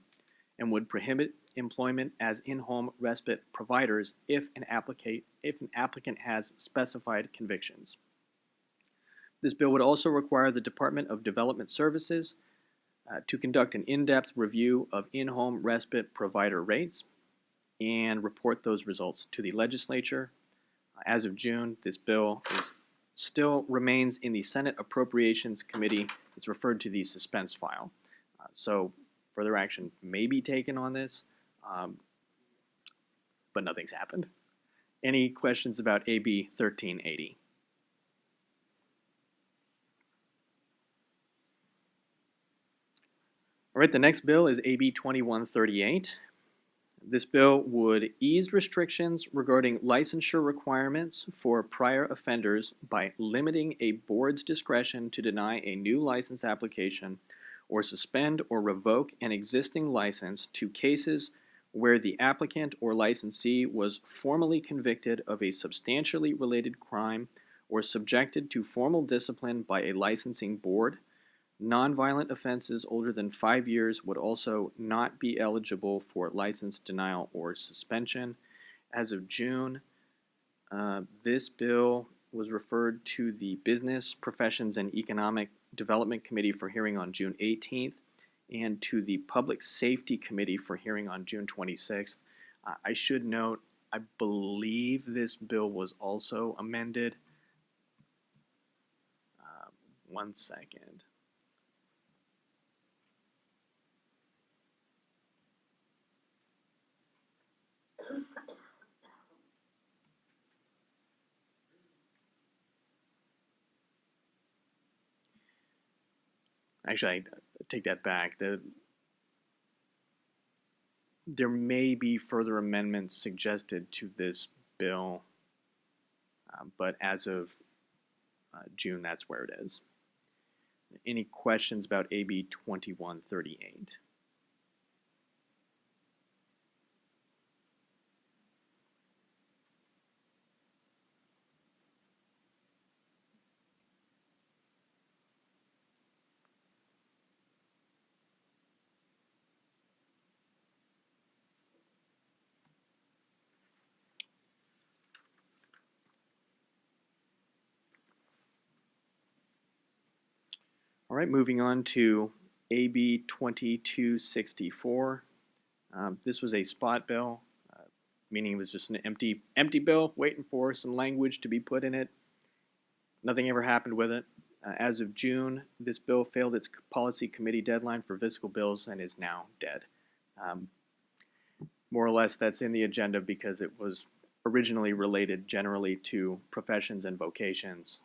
and would prohibit employment as in-home respite providers if an applicant has specified convictions. This bill would also require the Department of Development Services to conduct an in-depth review of in-home respite provider rates and report those results to the legislature. As of June, this bill still remains in the Senate Appropriations Committee. It's referred to the suspense file. So further action may be taken on this, but nothing's happened. Any questions about AB 1380? All right, the next bill is AB 2138. This bill would ease restrictions regarding licensure requirements for prior offenders by limiting a board's discretion to deny a new license application or suspend or revoke an existing license to cases where the applicant or licensee was formally convicted of a substantially related crime or subjected to formal discipline by a licensing board. Nonviolent offenses older than 5 years would also not be eligible for license denial or suspension. As of June, this bill was referred to the Business, Professions, and Economic Development Committee for hearing on June 18th and to the Public Safety Committee for hearing on June 26th. I should note, I believe this bill was also amended. 1 second. Actually, I take that back. There may be further amendments suggested to this bill, but as of June, that's where it is. Any questions about AB 2138? All right, moving on to AB 2264. This was a spot bill, meaning it was just an empty bill waiting for some language to be put in it. Nothing ever happened with it. As of June, this bill failed its policy committee deadline for fiscal bills and is now dead. More or less, that's in the agenda because it was originally related generally to professions and vocations.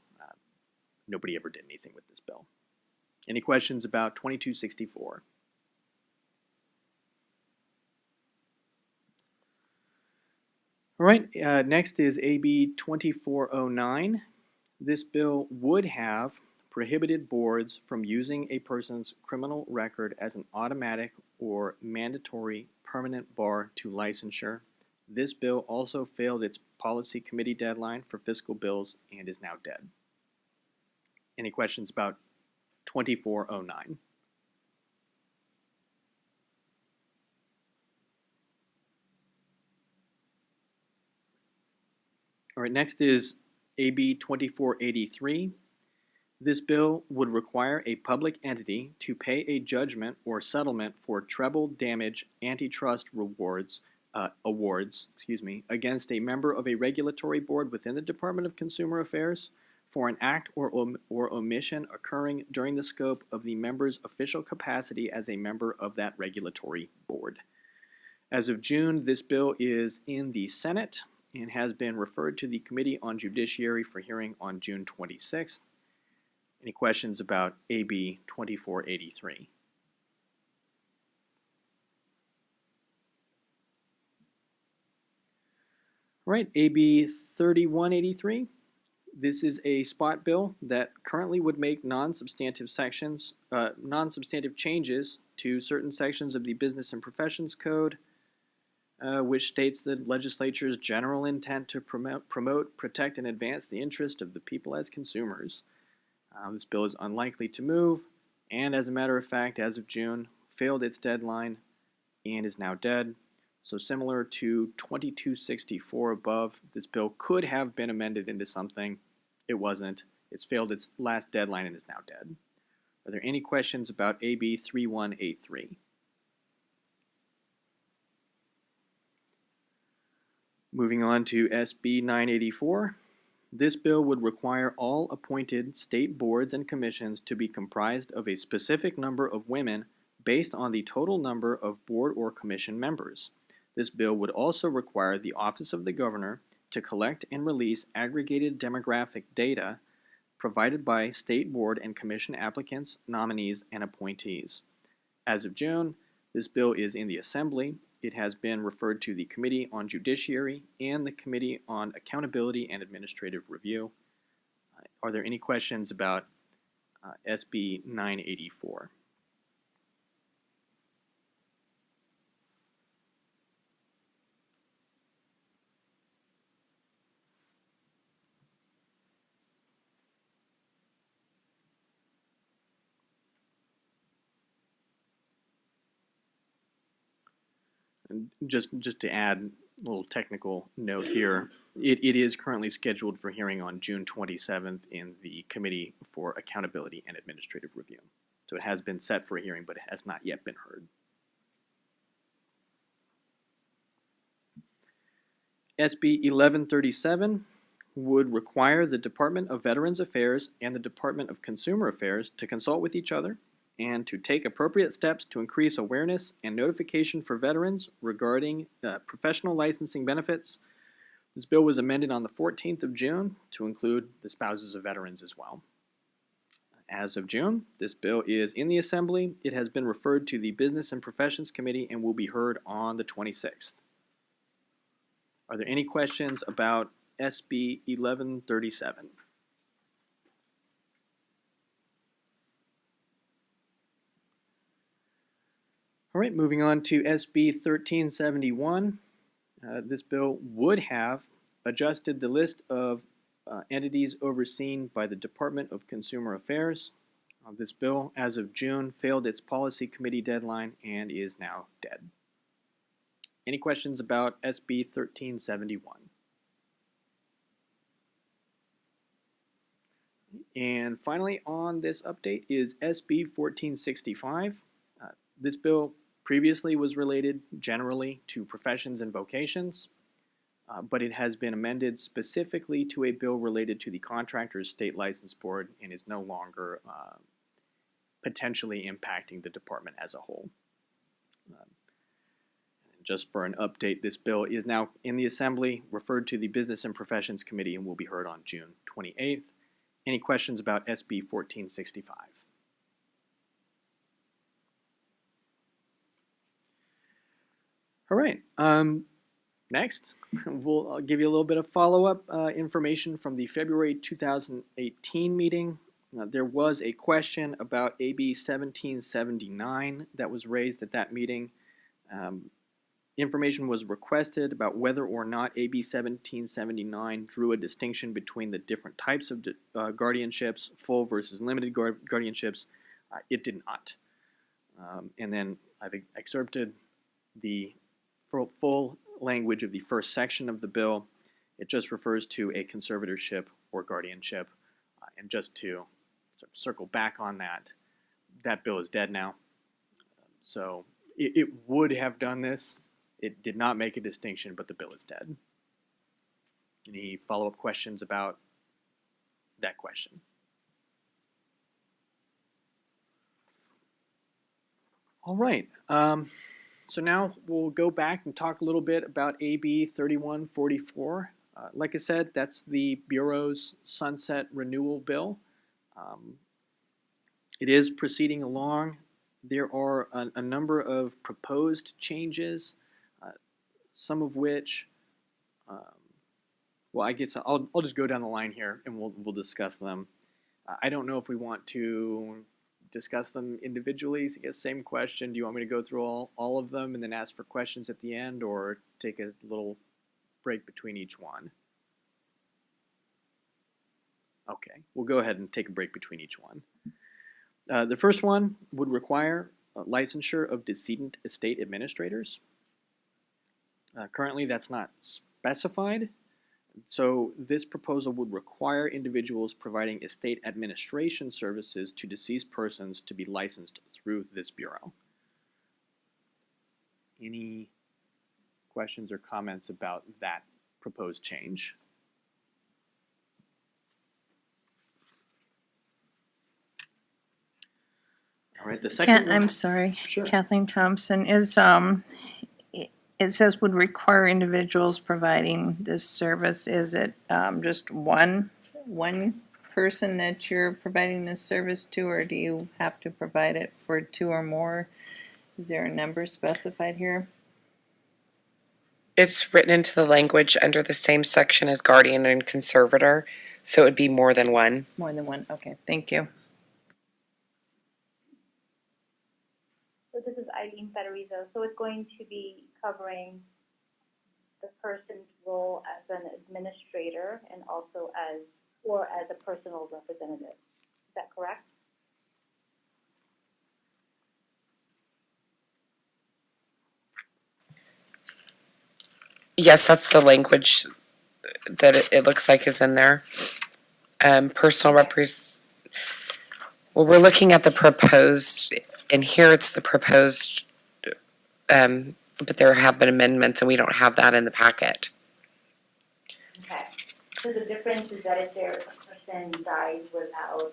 Nobody ever did anything with this bill. Any questions about 2264? All right, next is AB 2409. This bill would have prohibited boards from using a person's criminal record as an automatic or mandatory permanent bar to licensure. This bill also failed its policy committee deadline for fiscal bills and is now dead. Any questions about 2409? All right, next is AB 2483. This bill would require a public entity to pay a judgment or settlement for treble damage antitrust awards against a member of a regulatory board within the Department of Consumer Affairs for an act or omission occurring during the scope of the member's official capacity as a member of that regulatory board. As of June, this bill is in the Senate and has been referred to the Committee on Judiciary for hearing on June 26th. Any questions about AB 2483? All right, AB 3183. This is a spot bill that currently would make non-substantive changes to certain sections of the Business and Professions Code, which states the legislature's general intent to promote, protect, and advance the interest of the people as consumers. This bill is unlikely to move, and as a matter of fact, as of June, failed its deadline and is now dead. So similar to 2264 above, this bill could have been amended into something. It wasn't. It's failed its last deadline and is now dead. Are there any questions about AB 3183? Moving on to SB 984. This bill would require all appointed state boards and commissions to be comprised of a specific number of women based on the total number of board or commission members. This bill would also require the Office of the Governor to collect and release aggregated demographic data provided by state board and commission applicants, nominees, and appointees. As of June, this bill is in the Assembly. It has been referred to the Committee on Judiciary and the Committee on Accountability and Administrative Review. Are there any questions about SB 984? And just to add a little technical note here, it is currently scheduled for hearing on June 27th in the Committee for Accountability and Administrative Review. So it has been set for a hearing, but it has not yet been heard. SB 1137 would require the Department of Veterans Affairs and the Department of Consumer Affairs to consult with each other and to take appropriate steps to increase awareness and notification for veterans regarding professional licensing benefits. This bill was amended on the 14th of June to include the spouses of veterans as well. As of June, this bill is in the Assembly. It has been referred to the Business and Professions Committee and will be heard on the 26th. Are there any questions about SB 1137? All right, moving on to SB 1371. This bill would have adjusted the list of entities overseen by the Department of Consumer Affairs. This bill, as of June, failed its policy committee deadline and is now dead. Any questions about SB 1371? And finally, on this update is SB 1465. This bill previously was related generally to professions and vocations, but it has been amended specifically to a bill related to the Contractors State License Board and is no longer potentially impacting the department as a whole. Just for an update, this bill is now in the Assembly, referred to the Business and Professions Committee, and will be heard on June 28th. Any questions about SB 1465? All right. Next, I'll give you a little bit of follow-up information from the February 2018 meeting. There was a question about AB 1779 that was raised at that meeting. Information was requested about whether or not AB 1779 drew a distinction between the different types of guardianships, full versus limited guardianships. It did not. And then I've excerpted the full language of the first section of the bill. It just refers to a conservatorship or guardianship. And just to sort of circle back on that. That bill is dead now. So it would have done this. It did not make a distinction, but the bill is dead. Any follow-up questions about that question? All right. So now we'll go back and talk a little bit about AB 3144. Like I said, that's the Bureau's sunset renewal bill. It is proceeding along. There are a number of proposed changes, some of which, well, I guess I'll just go down the line here and we'll discuss them. I don't know if we want to discuss them individually. I guess same question. Do you want me to go through all of them and then ask for questions at the end, or take a little break between each one? Okay, we'll go ahead and take a break between each one. The first one would require licensure of decedent estate administrators. Currently, that's not specified. So this proposal would require individuals providing estate administration services to deceased persons to be licensed through this bureau. Any questions or comments about that proposed change? All right, the second one. I'm sorry, Sure. Kathleen Thompson, is, it says would require individuals providing this service. Is it just one person that you're providing this service to, or do you have to provide it for two or more? Is there a number specified here? It's written into the language under the same section as guardian and conservator, so it would be more than one. More than one, okay, thank you. So this is Eileen Federizo. So it's going to be covering the person's role as an administrator and also as a personal representative. Is that correct? Yes, that's the language that it looks like is in there. Personal well, we're looking at the proposed, and here it's the proposed, but there have been amendments and we don't have that in the packet. Okay. So the difference is that if a person dies without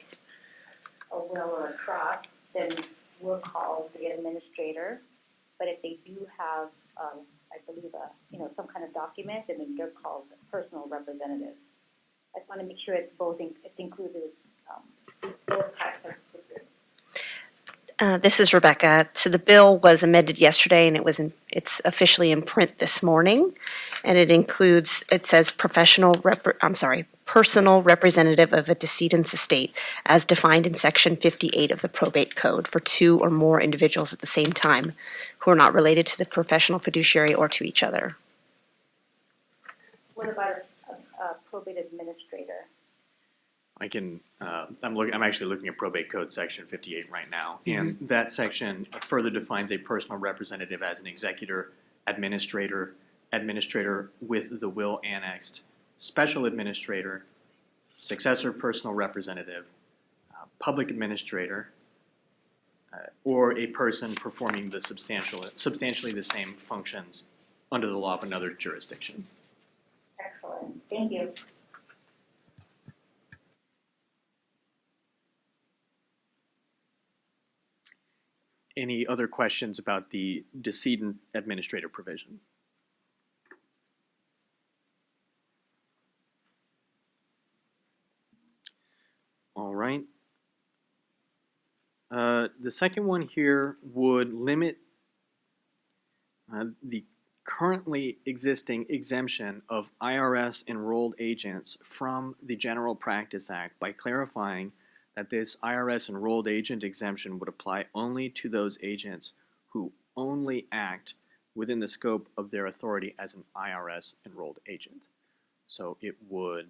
a will or a trust, then we're called the administrator. But if they do have, I believe, some kind of document, then they're called personal representatives. I just want to make sure it's both, it's included, both types of figures. This is Rebecca. So the bill was amended yesterday, and it's officially in print this morning, and it says personal representative of a decedent's estate, as defined in Section 58 of the Probate Code, for two or more individuals at the same time who are not related to the professional fiduciary or to each other. What about a probate administrator? I can, I'm actually looking at Probate Code Section 58 right now, and that section further defines a personal representative as an executor, administrator with the will annexed, special administrator, successor personal representative, public administrator, or a person performing the substantially the same functions under the law of another jurisdiction. Excellent. Thank you. Any other questions about the decedent administrator provision? All right. The second one here would limit the currently existing exemption of IRS enrolled agents from the General Practice Act by clarifying that this IRS enrolled agent exemption would apply only to those agents who only act within the scope of their authority as an IRS enrolled agent. So it would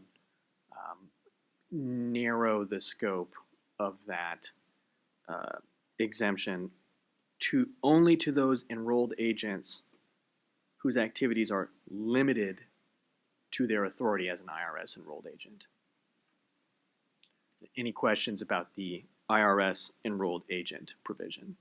narrow the scope of that exemption only to those enrolled agents whose activities are limited to their authority as an IRS enrolled agent. Any questions about the IRS enrolled agent provision?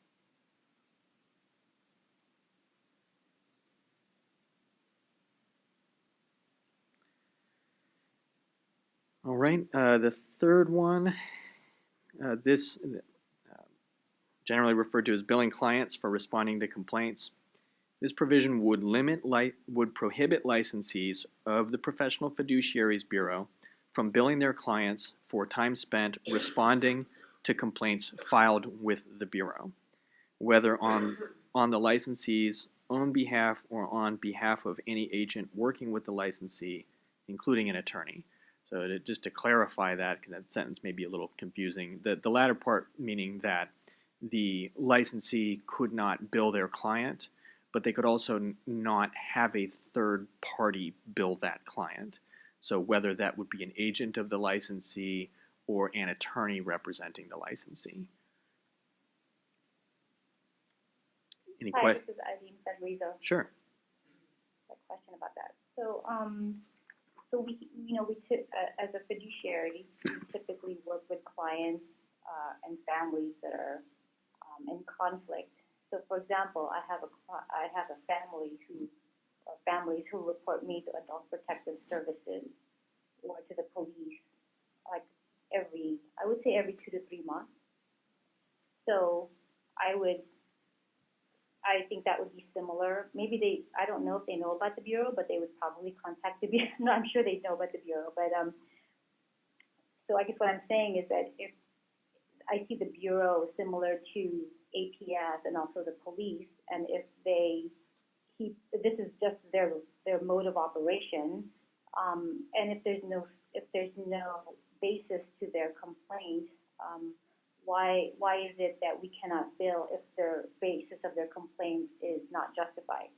All right, the third one, this generally referred to as billing clients for responding to complaints. This provision would prohibit licensees of the Professional Fiduciaries Bureau from billing their clients for time spent responding to complaints filed with the Bureau, whether on the licensee's own behalf or on behalf of any agent working with the licensee, including an attorney. So just to clarify that, because that sentence may be a little confusing, the latter part meaning that the licensee could not bill their client, but they could also not have a third party bill that client. So whether that would be an agent of the licensee or an attorney representing the licensee. Any Hi, questions? this is Eileen Federizo. Sure. A question about that. So we, we took, as a fiduciary, we typically work with clients and families that are in conflict. So, for example, I have a family families who report me to Adult Protective Services or to the police, like I would say every 2 to 3 months. So I think that would be similar. Maybe I don't know if they know about the Bureau, but they would probably contact the Bureau. No, I'm sure they know about the Bureau. But so I guess what I'm saying is that if I see the Bureau similar to APS and also the police, and if this is just their mode of operation, and if there's no basis to their complaint, why is it that we cannot bill if the basis of their complaint is not justified?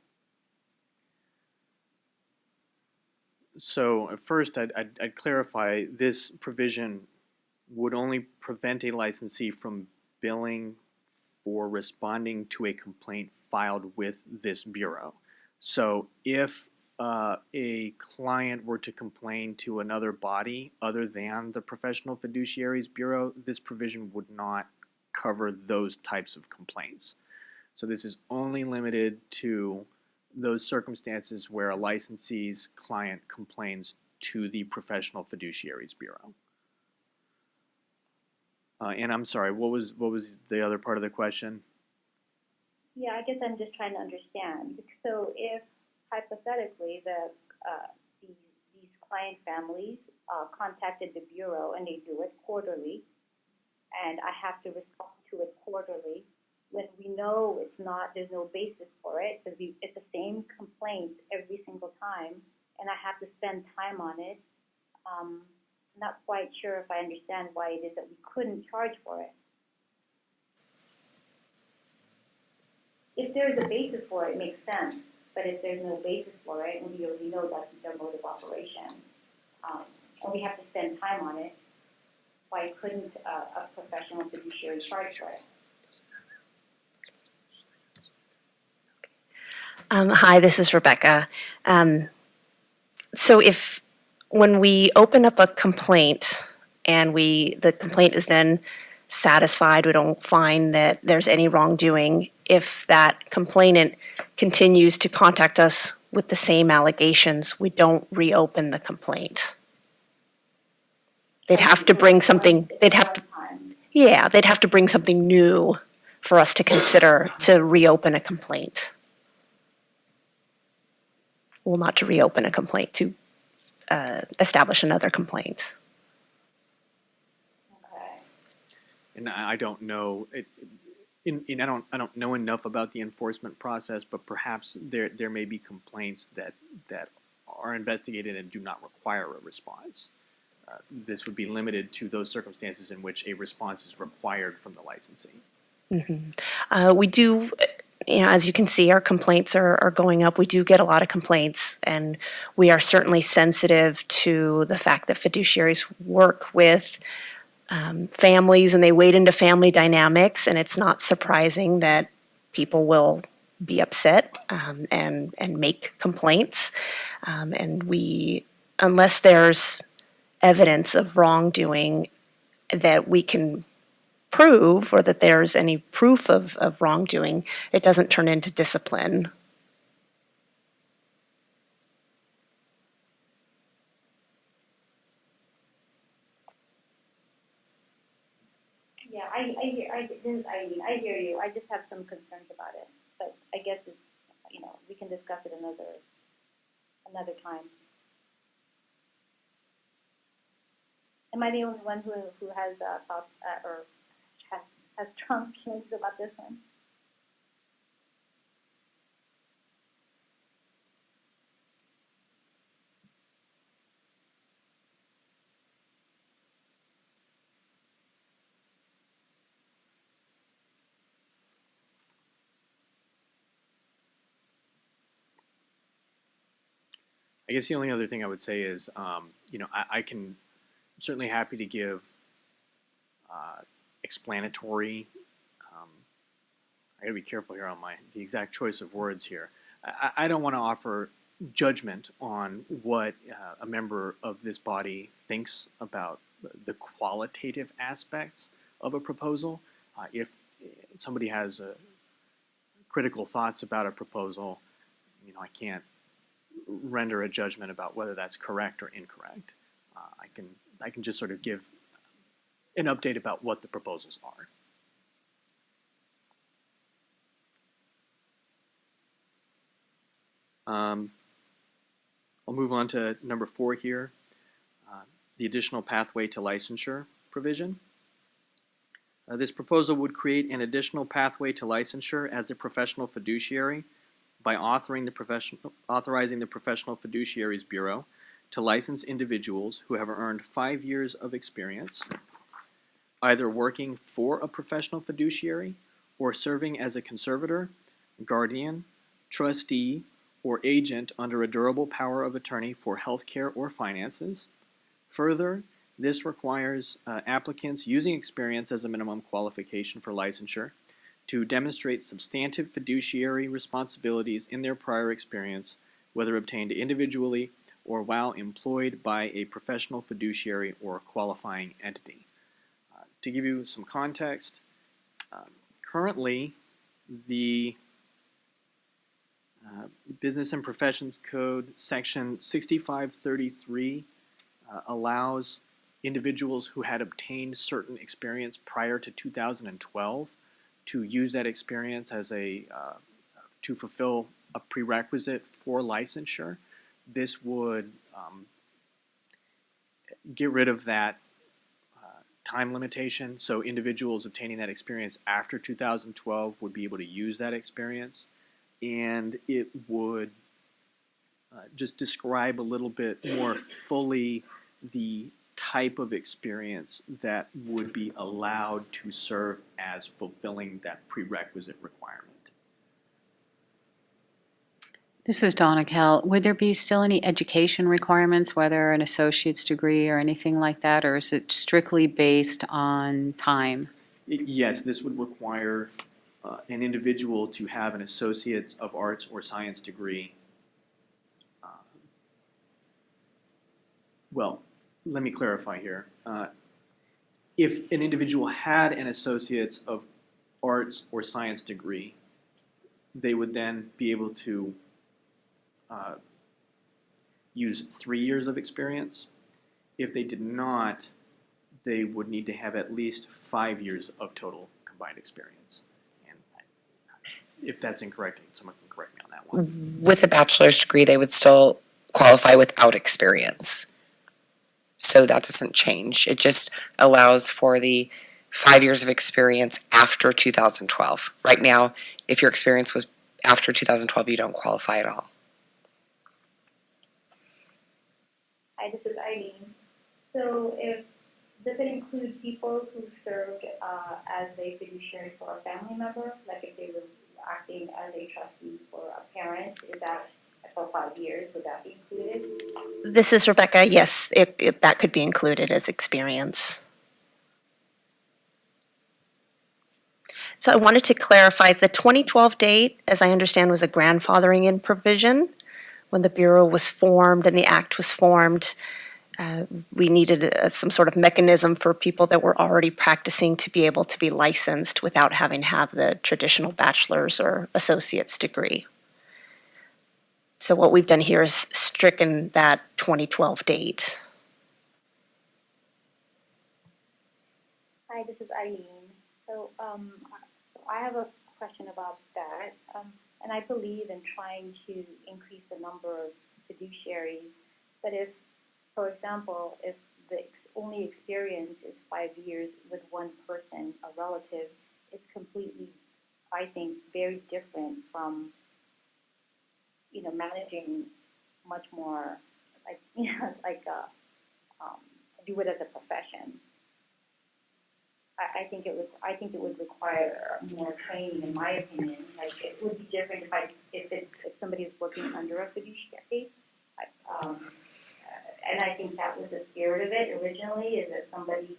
So first, I'd clarify this provision would only prevent a licensee from billing for responding to a complaint filed with this bureau. So if a client were to complain to another body other than the Professional Fiduciaries Bureau, this provision would not cover those types of complaints. So this is only limited to those circumstances where a licensee's client complains to the Professional Fiduciaries Bureau. And I'm sorry, what was the other part of the question? Yeah, I guess I'm just trying to understand. So if hypothetically these client families contacted the Bureau and they do it quarterly, and I have to respond to it quarterly, when we know there's no basis for it, because it's the same complaint every single time, and I have to spend time on it. Not quite sure if I understand why it is that we couldn't charge for it. If there's a basis for it, it makes sense. But if there's no basis for it, and we already know that's their mode of operation, and we have to spend time on it, why couldn't a professional fiduciary charge for it? Hi, this is Rebecca. So when we open up a complaint and the complaint is then satisfied, we don't find that there's any wrongdoing, if that complainant continues to contact us with the same allegations, we don't reopen the complaint. They'd have to bring something, they'd have to bring something new for us to consider to reopen a complaint. Well, not to reopen a complaint, to establish another complaint. Okay. And I don't know. I don't know enough about the enforcement process, but perhaps there may be complaints that are investigated and do not require a response. This would be limited to those circumstances in which a response is required from the licensee. Mm-hmm. We do, as you can see, our complaints are going up. We do get a lot of complaints, and we are certainly sensitive to the fact that fiduciaries work with families and they wade into family dynamics, and it's not surprising that people will be upset and make complaints. And unless there's evidence of wrongdoing, that we can prove or that there's any proof of wrongdoing, it doesn't turn into discipline. Yeah, this is Eileen. I hear you. I just have some concerns about it, but I guess it's, we can discuss it another time. Am I the only one who has thoughts or has strong feelings about this one? I guess the only other thing I would say is, I can certainly happy to give explanatory. I got to be careful here on the exact choice of words here. I don't want to offer judgment on what a member of this body thinks about the qualitative aspects of a proposal. If somebody has critical thoughts about a proposal, I can't render a judgment about whether that's correct or incorrect. I can just sort of give an update about what the proposals are. I'll move on to number 4 here, the additional pathway to licensure provision. This proposal would create an additional pathway to licensure as a professional fiduciary by authorizing the Professional Fiduciaries Bureau to license individuals who have earned 5 years of experience, either working for a professional fiduciary or serving as a conservator, guardian, trustee, or agent under a durable power of attorney for healthcare or finances. Further, this requires applicants using experience as a minimum qualification for licensure to demonstrate substantive fiduciary responsibilities in their prior experience, whether obtained individually or while employed by a professional fiduciary or qualifying entity. To give you some context, currently the Business and Professions Code section 6533 allows individuals who had obtained certain experience prior to 2012 to use that experience as to fulfill a prerequisite for licensure. This would get rid of that time limitation, so individuals obtaining that experience after 2012 would be able to use that experience, and it would just describe a little bit more fully the type of experience that would be allowed to serve as fulfilling that prerequisite requirement. This is Donna Kell. Would there be still any education requirements, whether an associate's degree or anything like that, or is it strictly based on time? Yes, this would require an individual to have an Associate's of Arts or Science degree. Well, let me clarify here. If an individual had an Associate's of Arts or Science degree, they would then be able to use 3 years of experience. If they did not, they would need to have at least 5 years of total combined experience. And if that's incorrect, someone can correct me on that one. With a bachelor's degree, they would still qualify without experience. So that doesn't change. It just allows for the 5 years of experience after 2012. Right now, if your experience was after 2012, you don't qualify at all. Hi, this is Eileen. So does it include people who served as a fiduciary for a family member? Like if they were acting as a trustee for a parent, is that for 5 years, would that be included? This is Rebecca. Yes, that could be included as experience. So I wanted to clarify, the 2012 date, as I understand, was a grandfathering in provision when the Bureau was formed and the Act was formed. we needed some sort of mechanism for people that were already practicing to be able to be licensed without having to have the traditional bachelor's or associate's degree. So what we've done here is stricken that 2012 date. Hi, this is Eileen. So I have a question about that. And I believe in trying to increase the number of fiduciaries. But if, for example, if the only experience is 5 years with one person, a relative, it's completely, I think, very different from, managing much more, like, do it as a profession. I think it would require more training, in my opinion. Like, it would be different if somebody is working under a fiduciary. And I think that was the spirit of it originally, is that somebody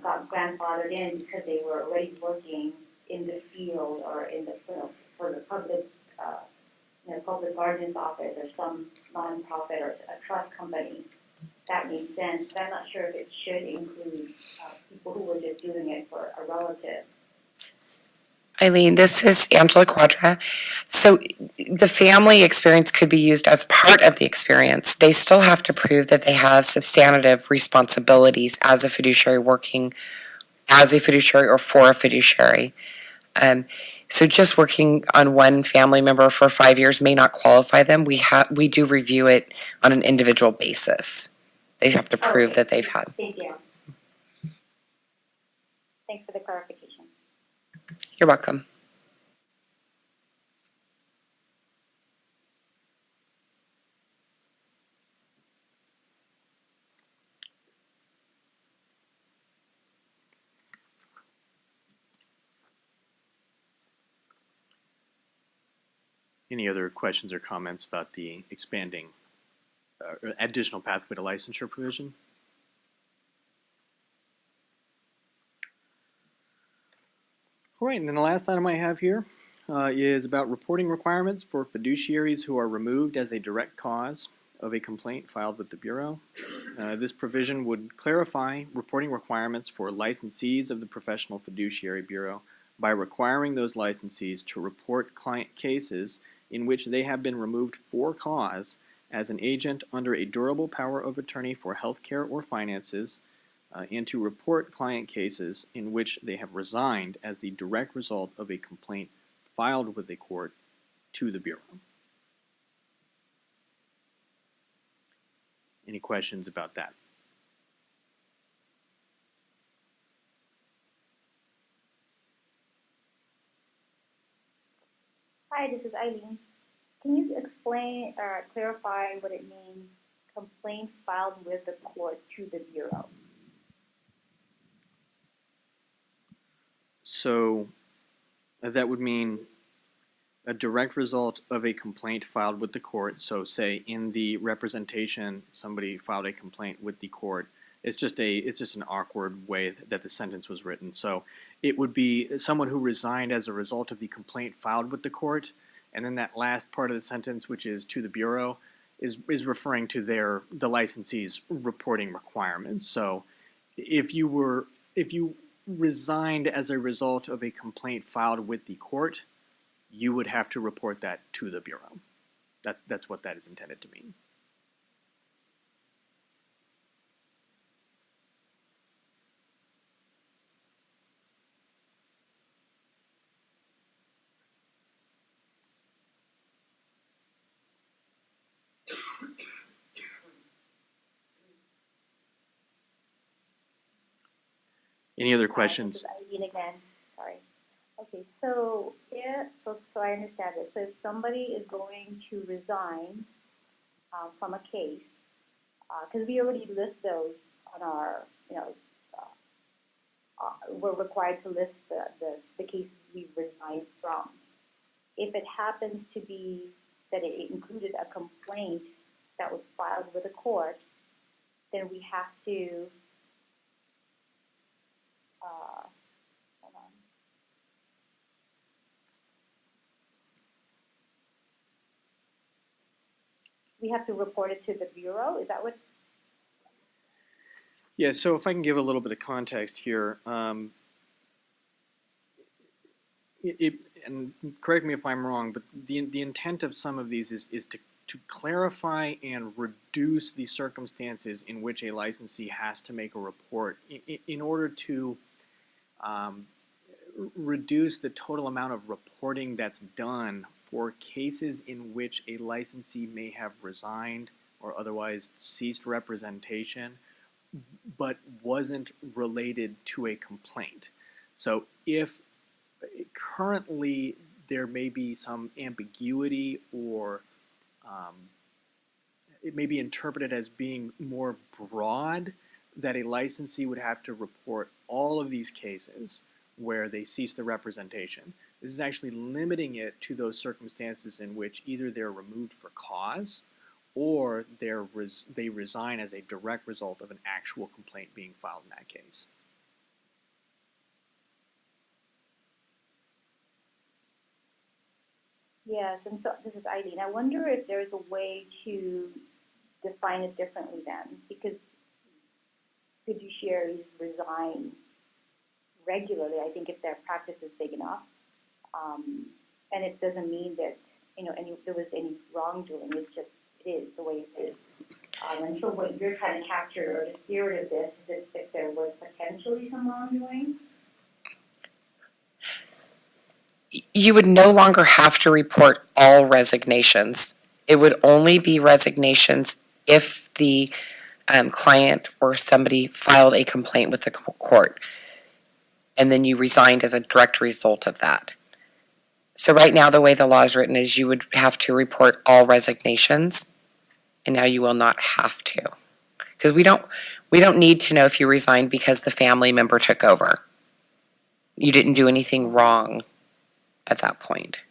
got grandfathered in because they were already working in the field or in the for the public, public guardian's office or some nonprofit or a trust company. That makes sense, but I'm not sure if it should include people who were just doing it for a relative. Eileen, this is Angela Quadra. So the family experience could be used as part of the experience. They still have to prove that they have substantive responsibilities as a fiduciary, working as a fiduciary or for a fiduciary. So just working on one family member for 5 years may not qualify them. We do review it on an individual basis. They have to prove Okay. that they've had. Thank you. Thanks for the clarification. You're welcome. Any other questions or comments about the expanding or additional pathway to licensure provision? All right, and then the last item I have here is about reporting requirements for fiduciaries who are removed as a direct cause of a complaint filed with the Bureau. This provision would clarify reporting requirements for licensees of the Professional Fiduciary Bureau by requiring those licensees to report client cases in which they have been removed for cause as an agent under a durable power of attorney for healthcare or finances, and to report client cases in which they have resigned as the direct result of a complaint filed with the court to the Bureau. Any questions about that? Hi, this is Eileen. Can you explain or clarify what it means, complaint filed with the court to the Bureau? So that would mean a direct result of a complaint filed with the court. So say in the representation, somebody filed a complaint with the court. It's just an awkward way that the sentence was written. So it would be someone who resigned as a result of the complaint filed with the court. And then that last part of the sentence, which is to the Bureau, is referring to the licensee's reporting requirements. So if you resigned as a result of a complaint filed with the court, you would have to report that to the Bureau. That's what that is intended to mean. Any other questions? This is Eileen again. Sorry. Okay, so so I understand this. So if somebody is going to resign from a case, because we already list those on our, we're required to list the cases we resigned from. If it happens to be that it included a complaint that was filed with a court, then we have to, hold on. We have to report it to the Bureau, is that what? Yeah, so if I can give a little bit of context here, and correct me if I'm wrong, but the intent of some of these is to clarify and reduce the circumstances in which a licensee has to make a report in order to reduce the total amount of reporting that's done for cases in which a licensee may have resigned or otherwise ceased representation, but wasn't related to a complaint. So if currently there may be some ambiguity or it may be interpreted as being more broad, that a licensee would have to report all of these cases where they cease the representation. This is actually limiting it to those circumstances in which either they're removed for cause or they resign as a direct result of an actual complaint being filed in that case. Yes, and so this is Eileen. I wonder if there's a way to define it differently then, because fiduciaries resign regularly. I think if their practice is big enough, and it doesn't mean that there was any wrongdoing. It's just it is the way it is. And so what you're trying to capture, or the spirit of this, is if there was potentially some wrongdoing. You would no longer have to report all resignations. It would only be resignations if the client or somebody filed a complaint with the court, and then you resigned as a direct result of that. So right now, the way the law is written is you would have to report all resignations, and now you will not have to. Because we don't need to know if you resigned because the family member took over. You didn't do anything wrong at that point.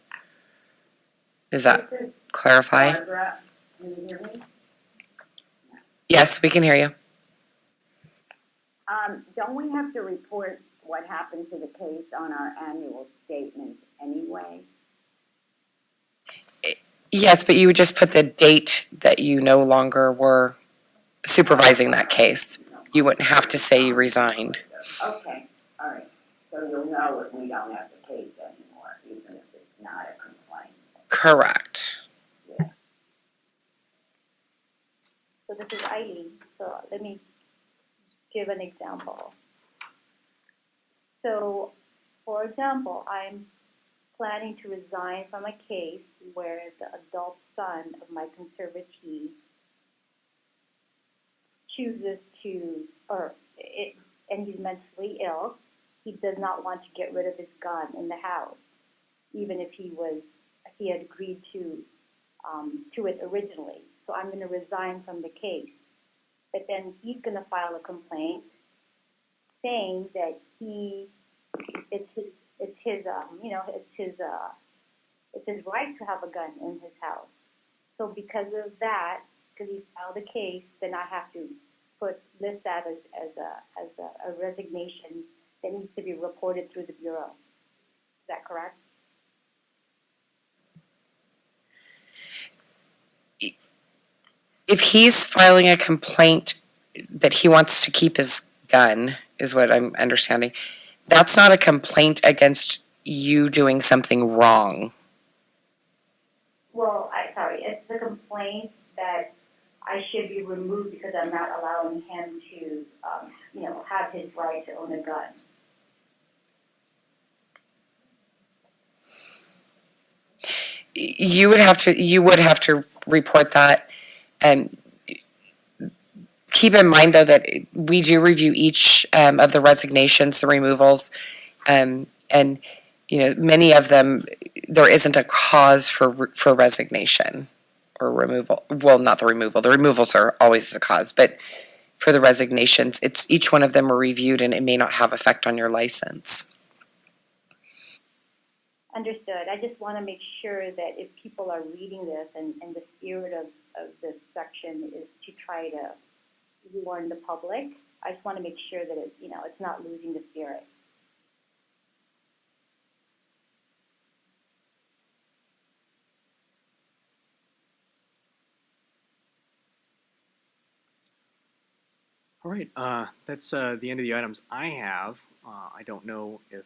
Does that clarify? Barbara, can you hear me? Yes, we can hear you. Don't we have to report what happened to the case on our annual statement anyway? Yes, but you would just put the date that you no longer were supervising that case. You wouldn't have to say you resigned. Okay, all right. So you'll know if we don't have the case anymore, even if it's not a complaint. Correct. So this is Eileen. So let me give an example. So, for example, I'm planning to resign from a case where the adult son of my conservatee chooses to, and he's mentally ill. He does not want to get rid of his gun in the house, even if he had agreed to it originally. So I'm going to resign from the case. But then he's going to file a complaint saying that it's his right to have a gun in his house. So because of that, because he filed a case, then I have to list that as a resignation that needs to be reported through the Bureau. Is that correct? If he's filing a complaint that he wants to keep his gun, is what I'm understanding, that's not a complaint against you doing something wrong. Well, it's a complaint that I should be removed because I'm not allowing him to, have his right to own a gun. You would have to report that. And keep in mind, though, that we do review each of the resignations, the removals, and many of them there isn't a cause for resignation or removal. Well, not the removal. The removals are always the cause, but for the resignations, it's each one of them are reviewed, and it may not have effect on your license. Understood. I just want to make sure that if people are reading this and the spirit of this section is to try to warn the public, I just want to make sure that it's not losing the spirit. All right, that's the end of the items I have. I don't know if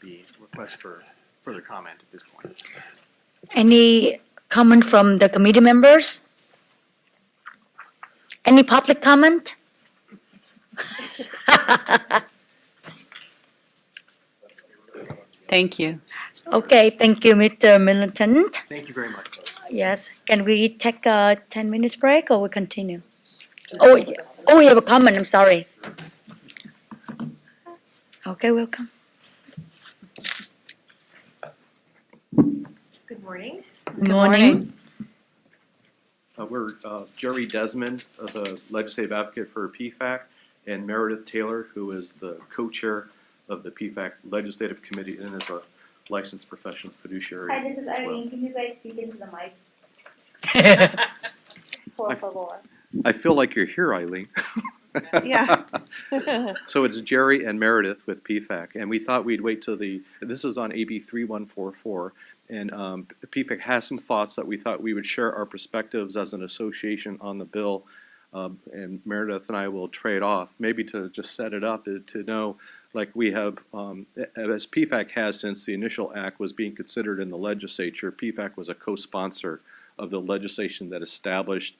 the request for further comment at this point. Any comment from the committee members? Any public comment? Thank you. Okay, thank you, Mr. Militant. Thank you very much. Yes, can we take a 10 minutes break or we continue? Oh, oh, you have a comment, I'm sorry. Okay, welcome. Good morning. Good morning. We're Jerry Desmond, the legislative advocate for PFAC, and Meredith Taylor, who is the co-chair of the PFAC Legislative Committee and is a licensed professional fiduciary Hi, this is as well. Irene. Can you guys speak into the mic? Por favor. I feel like you're here, Eileen. Yeah. So it's Jerry and Meredith with PFAC, and we thought we'd wait till this is on AB 3144, and PFAC has some thoughts that we thought we would share our perspectives as an association on the bill, and Meredith and I will trade off, maybe to just set it up, to know, like we have, as PFAC has since the initial act was being considered in the legislature, PFAC was a co-sponsor of the legislation that established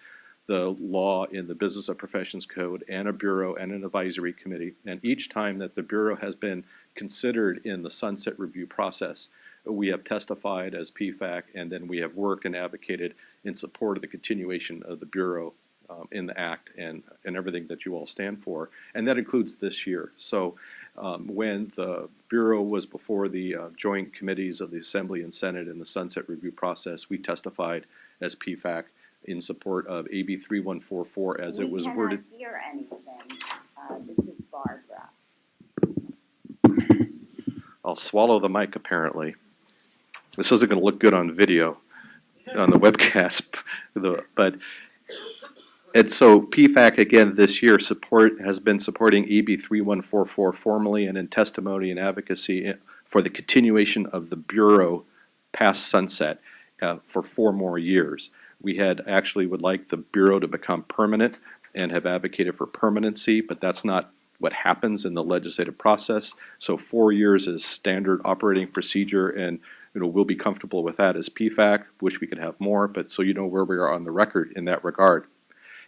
the law in the Business of Professions Code and a bureau and an advisory committee. And each time that the bureau has been considered in the sunset review process, we have testified as PFAC, and then we have worked and advocated in support of the continuation of the bureau in the act and everything that you all stand for. And that includes this year. So when the bureau was before the joint committees of the Assembly and Senate in the sunset review process, we testified as PFAC in support of AB 3144 as it was worded. We cannot hear anything. This is Barbara. I'll swallow the mic apparently. This isn't going to look good on video, on the webcast, and so PFAC again this year has been supporting AB 3144 formally and in testimony and advocacy for the continuation of the bureau past sunset for 4 more years. We would like the bureau to become permanent and have advocated for permanency, but that's not what happens in the legislative process. So 4 years is standard operating procedure, and we'll be comfortable with that as PFAC. Wish we could have more, but so you know where we are on the record in that regard.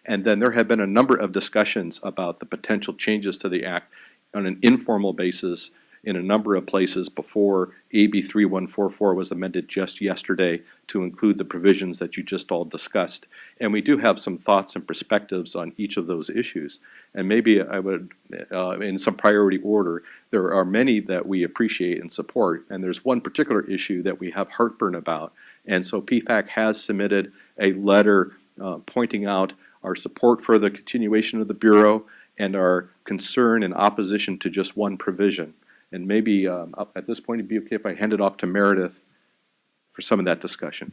And then there have been a number of discussions about the potential changes to the act on an informal basis in a number of places before AB 3144 was amended just yesterday to include the provisions that you just all discussed. And we do have some thoughts and perspectives on each of those issues. And maybe I would, in some priority order, there are many that we appreciate and support, and there's one particular issue that we have heartburn about. And so PFAC has submitted a letter pointing out our support for the continuation of the Bureau and our concern and opposition to just one provision. And maybe at this point, it'd be okay if I hand it off to Meredith for some of that discussion.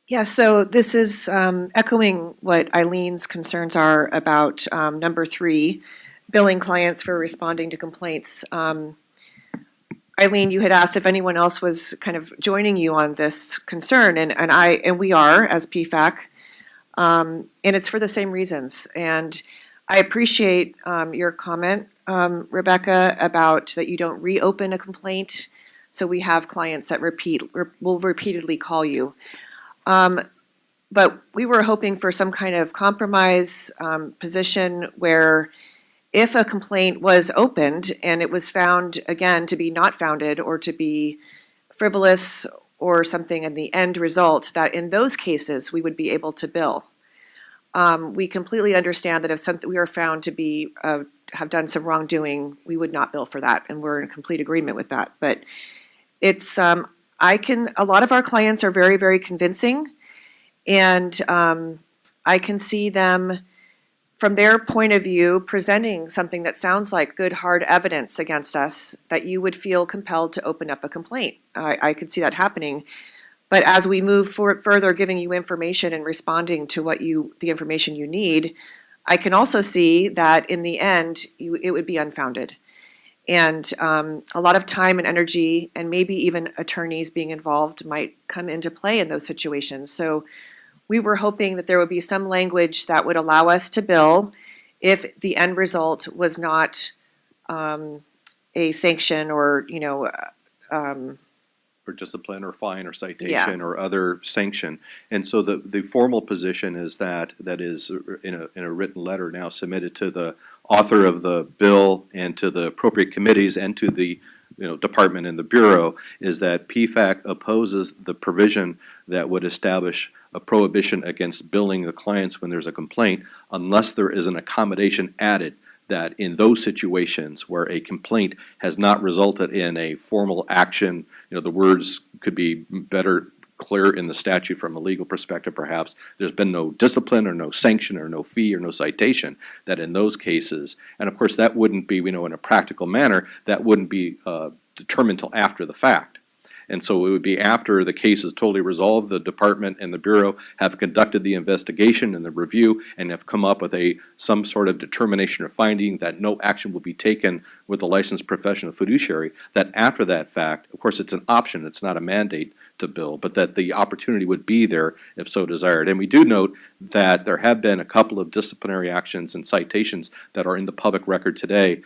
Yeah, so this is echoing what Eileen's concerns are about number 3, billing clients for responding to complaints. Eileen, you had asked if anyone else was kind of joining you on this concern, and we are as PFAC, and it's for the same reasons. And I appreciate your comment, Rebecca, about that you don't reopen a complaint, so we have clients that will repeatedly call you. But we were hoping for some kind of compromise position where if a complaint was opened and it was found, again, to be not founded or to be frivolous or something in the end result, that in those cases we would be able to bill. We completely understand that if something we are found to be have done some wrongdoing, we would not bill for that, and we're in complete agreement with that. But it's a lot of our clients are very, very convincing, and I can see them from their point of view presenting something that sounds like good hard evidence against us that you would feel compelled to open up a complaint. I could see that happening. But as we move further, giving you information and responding to the information you need, I can also see that in the end, it would be unfounded. And a lot of time and energy and maybe even attorneys being involved might come into play in those situations. So we were hoping that there would be some language that would allow us to bill if the end result was not a sanction or, Or discipline or fine or citation or other sanction. And so the formal position is that is in a written letter now submitted to the author of the bill and to the appropriate committees and to the department and the bureau, is that PFAC opposes the provision that would establish a prohibition against billing the clients when there's a complaint unless there is an accommodation added that in those situations where a complaint has not resulted in a formal action, the words could be better clear in the statute from a legal perspective perhaps, there's been no discipline or no sanction or no fee or no citation, that in those cases, and of course that wouldn't be, in a practical manner, that wouldn't be determined till after the fact. And so it would be after the case is totally resolved, the department and the bureau have conducted the investigation and the review and have come up with some sort of determination or finding that no action will be taken with a licensed professional fiduciary, that after that fact, of course it's an option, it's not a mandate to bill, but that the opportunity would be there if so desired. And we do note that there have been a couple of disciplinary actions and citations that are in the public record today.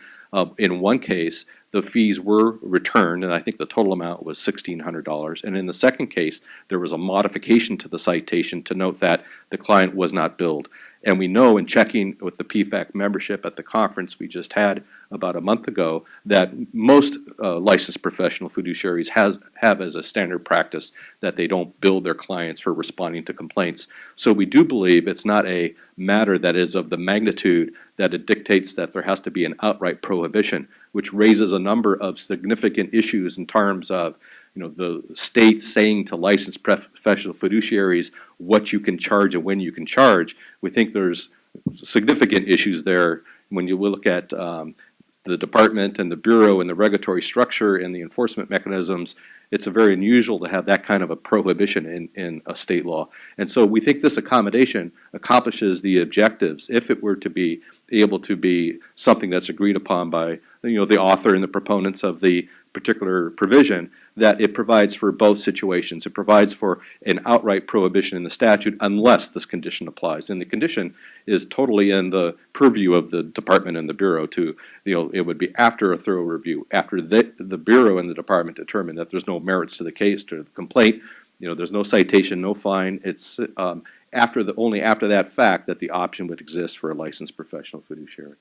In one case, the fees were returned, and I think the total amount was $1,600. And in the second case, there was a modification to the citation to note that the client was not billed. And we know in checking with the PFAC membership at the conference we just had about a month ago that most licensed professional fiduciaries have as a standard practice that they don't bill their clients for responding to complaints. So we do believe it's not a matter that is of the magnitude that it dictates that there has to be an outright prohibition, which raises a number of significant issues in terms of the state saying to licensed professional fiduciaries what you can charge and when you can charge. We think there's significant issues there when you look at the department and the bureau and the regulatory structure and the enforcement mechanisms. It's very unusual to have that kind of a prohibition in a state law. And so we think this accommodation accomplishes the objectives if it were to be able to be something that's agreed upon by the author and the proponents of the particular provision, that it provides for both situations. It provides for an outright prohibition in the statute unless this condition applies. And the condition is totally in the purview of the department and the bureau to, it would be after a thorough review, after the bureau and the department determine that there's no merits to the case, to the complaint, there's no citation, no fine. It's only after that fact that the option would exist for a licensed professional fiduciary.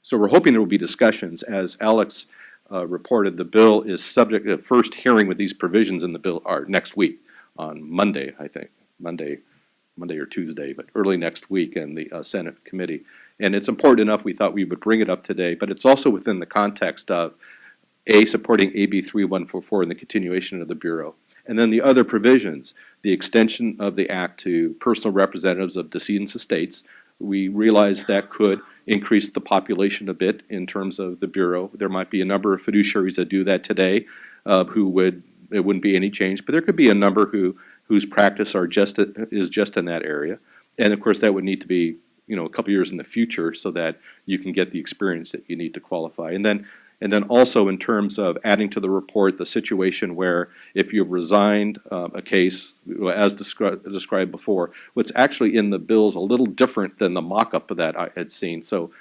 So we're hoping there will be discussions. As Alex reported, the bill is subject to first hearing with these provisions in the bill are next week on Monday, I think, Monday or Tuesday, but early next week in the Senate committee. And it's important enough we thought we would bring it up today, but it's also within the context of supporting AB 3144 and the continuation of the Bureau. And then the other provisions, the extension of the Act to personal representatives of decedents' estates. We realize that could increase the population a bit in terms of the Bureau. There might be a number of fiduciaries that do that today it wouldn't be any change, but there could be a number whose practice is just in that area. And of course that would need to be a couple years in the future so that you can get the experience that you need to qualify. And then also in terms of adding to the report the situation where if you've resigned a case, as described before, what's actually in the bill is a little different than the mock-up that I had seen. So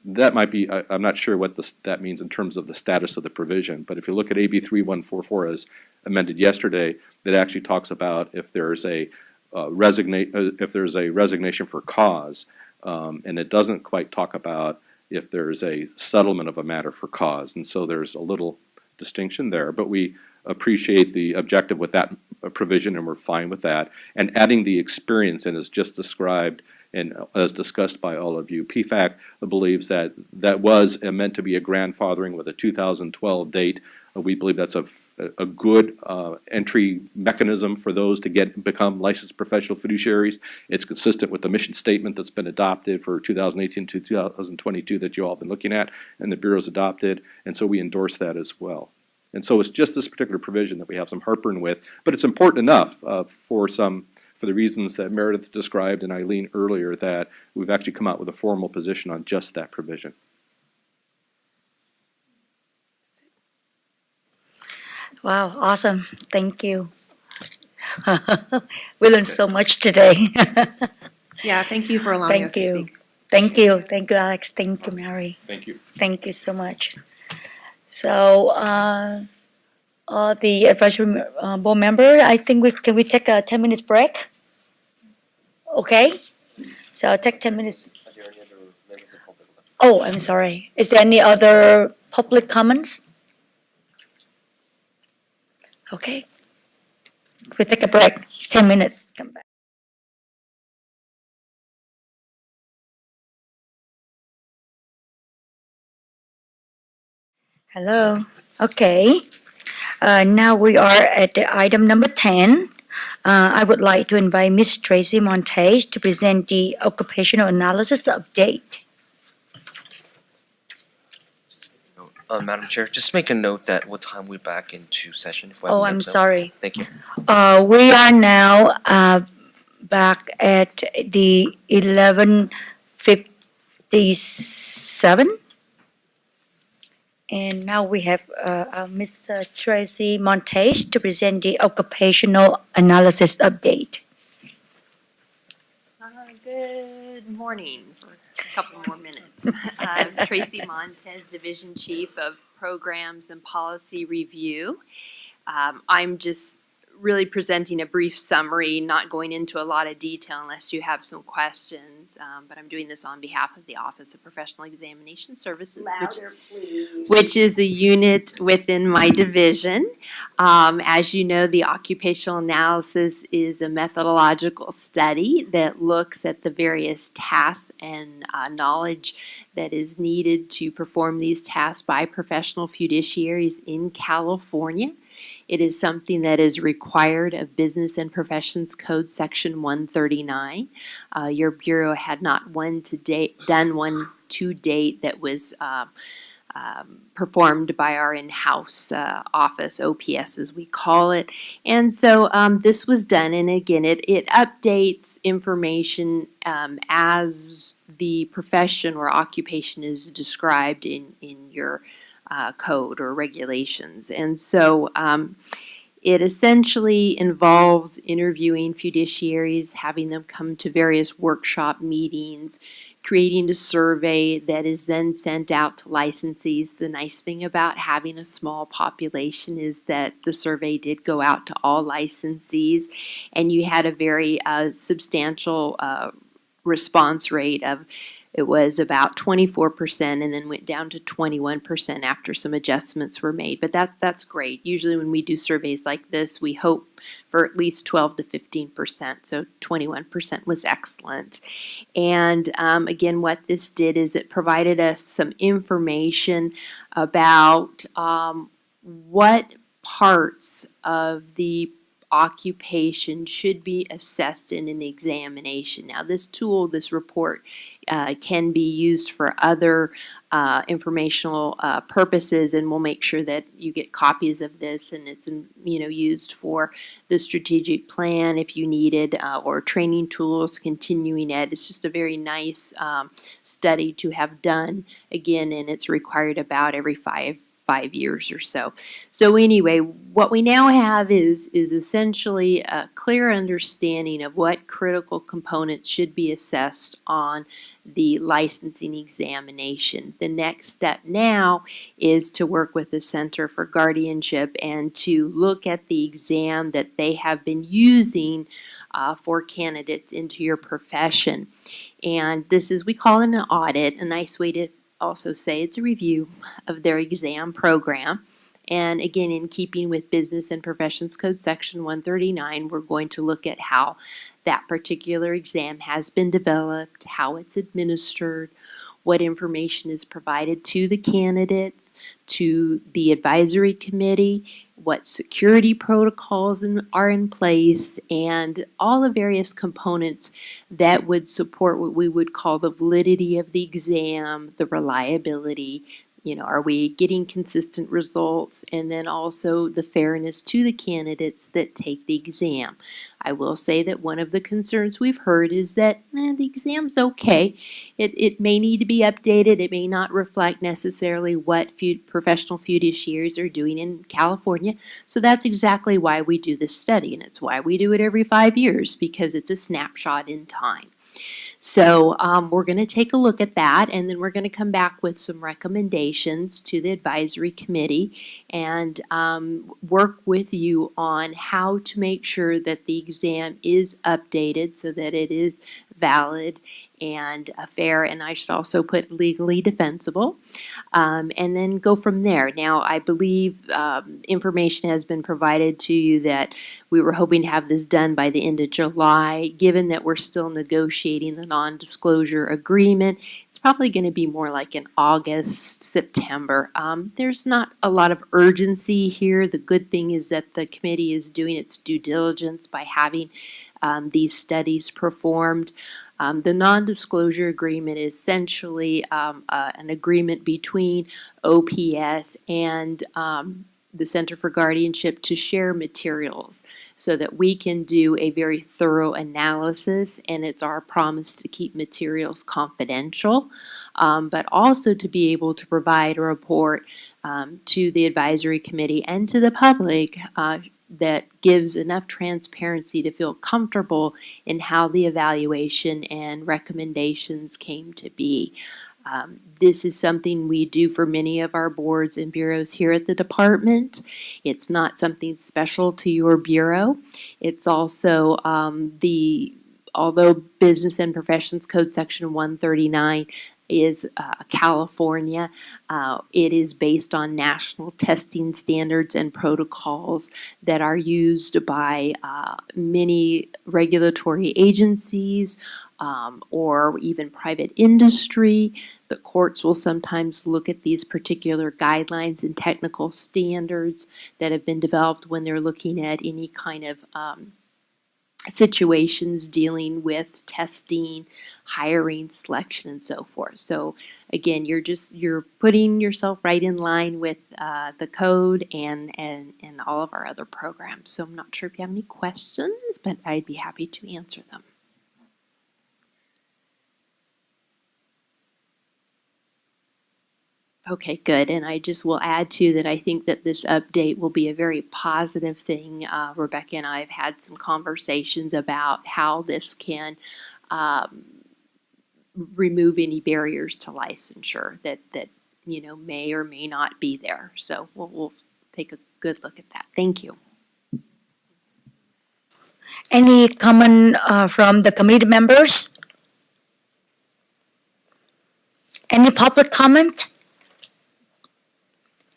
that might be, I'm not sure what that means in terms of the status of the provision, but if you look at AB 3144 as amended yesterday, that actually talks about if there's a resignation for cause, and it doesn't quite talk about if there's a settlement of a matter for cause. And so there's a little distinction there, but we appreciate the objective with that provision and we're fine with that. And adding the experience, and as just described and as discussed by all of you, PFAC believes that was meant to be a grandfathering with a 2012 date. We believe that's a good entry mechanism for those to become licensed professional fiduciaries. It's consistent with the mission statement that's been adopted for 2018 to 2022 that you all have been looking at, and the Bureau's adopted, and so we endorse that as well. And so it's just this particular provision that we have some heartburn with, but it's important enough for the reasons that Meredith described and Eileen earlier, that we've actually come out with a formal position on just that provision. Wow, awesome. Thank you. We learned so much today. Yeah, thank you for allowing us Thank to you. speak. Thank you. Thank you, Alex. Thank you, Mary. Thank you. Thank you so much. So, the advisory board member, I think can we take a 10 minutes break? Okay? So I'll take 10 minutes. Oh, I'm sorry. Is there any other public comments? Okay. We take a break, 10 minutes, come back. Hello. Okay. Now we are at the item number 10. I would like to invite Ms. Tracy Montes to present the occupational analysis update. Madam Chair, just make a note that what time we're back into session. If we Oh, have a I'm note, so- sorry. Thank you. We are now back at the 11:57. And now we have Ms. Tracy Montes to present the occupational analysis update. Good morning for a couple more minutes. Tracy Montez, Division Chief of Programs and Policy Review. I'm just really presenting a brief summary, not going into a lot of detail unless you have some questions. But I'm doing this on behalf of the Office of Professional Examination Services, which is a unit within my division. As you know, the occupational analysis is a methodological study that looks at the various tasks and knowledge that is needed to perform these tasks by professional fiduciaries in California. It is something that is required of Business and Professions Code Section 139. Your bureau had not done one to date that was performed by our in-house office, OPS as we call it. And so this was done, and again, it updates information as the profession or occupation is described in your code or regulations. And so it essentially involves interviewing fiduciaries, having them come to various workshop meetings, creating a survey that is then sent out to licensees. The nice thing about having a small population is that the survey did go out to all licensees, and you had a very substantial response rate of it was about 24% and then went down to 21% after some adjustments were made. But that's great. Usually when we do surveys like this, we hope for at least 12 to 15%. So 21% was excellent. And again, what this did is it provided us some information about what parts of the occupation should be assessed in an examination. Now, this tool, this report, can be used for other informational purposes, and we'll make sure that you get copies of this, and it's used for the strategic plan if you need it, or training tools, continuing ed. It's just a very nice study to have done again, and it's required about every five years or so. So anyway, what we now have is essentially a clear understanding of what critical components should be assessed on the licensing examination. The next step now is to work with the Center for Guardianship and to look at the exam that they have been using for candidates into your profession. And this is, we call it an audit, a nice way to also say it's a review of their exam program. And again, in keeping with Business and Professions Code Section 139, we're going to look at how that particular exam has been developed, how it's administered, what information is provided to the candidates, to the advisory committee, what security protocols are in place, and all the various components that would support what we would call the validity of the exam, the reliability, Are we getting consistent results? And then also the fairness to the candidates that take the exam. I will say that one of the concerns we've heard is that the exam's okay. It may need to be updated. It may not reflect necessarily what professional fiduciaries are doing in California. So that's exactly why we do this study, and it's why we do it every 5 years, because it's a snapshot in time. So we're going to take a look at that, and then we're going to come back with some recommendations to the advisory committee and work with you on how to make sure that the exam is updated so that it is valid and fair, and I should also put legally defensible, and then go from there. Now, I believe information has been provided to you that we were hoping to have this done by the end of July. Given that we're still negotiating the non-disclosure agreement, it's probably going to be more like in August, September. There's not a lot of urgency here. The good thing is that the committee is doing its due diligence by having these studies performed. The non-disclosure agreement is essentially an agreement between OPS and the Center for Guardianship to share materials so that we can do a very thorough analysis, and it's our promise to keep materials confidential, but also to be able to provide a report to the advisory committee and to the public that gives enough transparency to feel comfortable in how the evaluation and recommendations came to be. This is something we do for many of our boards and bureaus here at the department. It's not something special to your bureau. It's also although Business and Professions Code Section 139 is California. It is based on national testing standards and protocols that are used by many regulatory agencies or even private industry. The courts will sometimes look at these particular guidelines and technical standards that have been developed when they're looking at any kind of situations dealing with testing, hiring, selection, and so forth. So again, you're putting yourself right in line with the code and all of our other programs. So I'm not sure if you have any questions, but I'd be happy to answer them. Okay, good. And I just will add too that I think that this update will be a very positive thing. Rebecca and I have had some conversations about how this can remove any barriers to licensure that may or may not be there. So we'll take a good look at that. Thank you. Any comment from the committee members? Any public comment?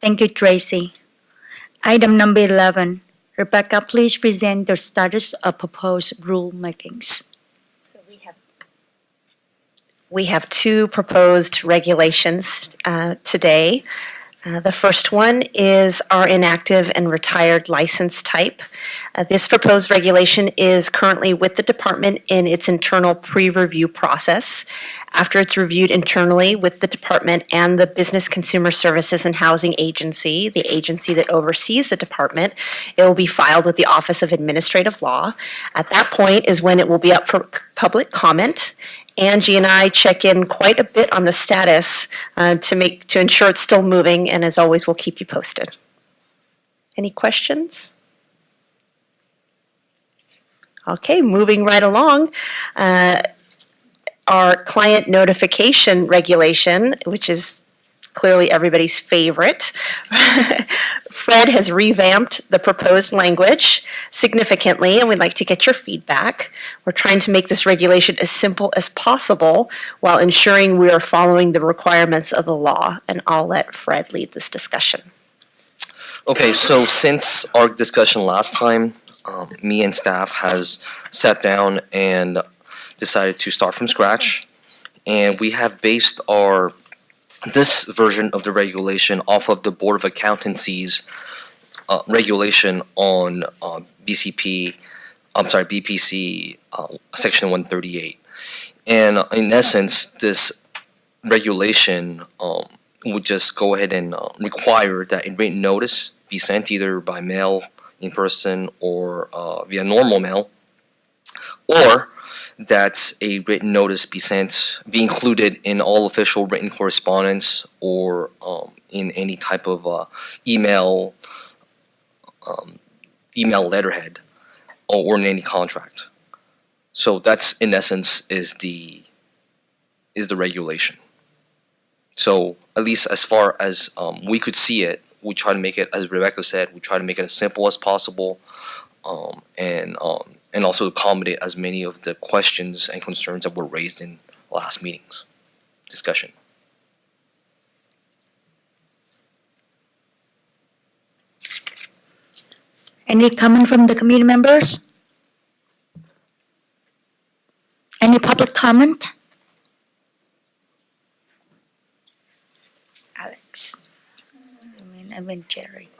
Thank you, Tracy. Item number 11. Rebecca, please present the status of proposed rulemakings. So we have two proposed regulations today. The first one is our inactive and retired license type. This proposed regulation is currently with the department in its internal pre-review process. After it's reviewed internally with the department and the Business Consumer Services and Housing Agency, the agency that oversees the department, it will be filed with the Office of Administrative Law. At that point is when it will be up for public comment. Angie and I check in quite a bit on the status to ensure it's still moving, and as always, we'll keep you posted. Any questions? Okay, moving right along. Our client notification regulation, which is clearly everybody's favorite. Fred has revamped the proposed language significantly, and we'd like to get your feedback. We're trying to make this regulation as simple as possible while ensuring we are following the requirements of the law, and I'll let Fred lead this discussion. Okay, so since our discussion last time, me and staff has sat down and decided to start from scratch, and we have based this version of the regulation off of the Board of Accountancy's regulation on BPC Section 138. And in essence, this regulation would just go ahead and require that a written notice be sent either by mail, in person, or via normal mail, or that a written notice be included in all official written correspondence or in any type of email letterhead or in any contract. So that's in essence is the regulation. So at least as far as we could see it, we try to make it, as Rebecca said, we try to make it as simple as possible, and also accommodate as many of the questions and concerns that were raised in last meeting's discussion. Any comment from the committee members? Any public comment? Alex. I mean Jerry.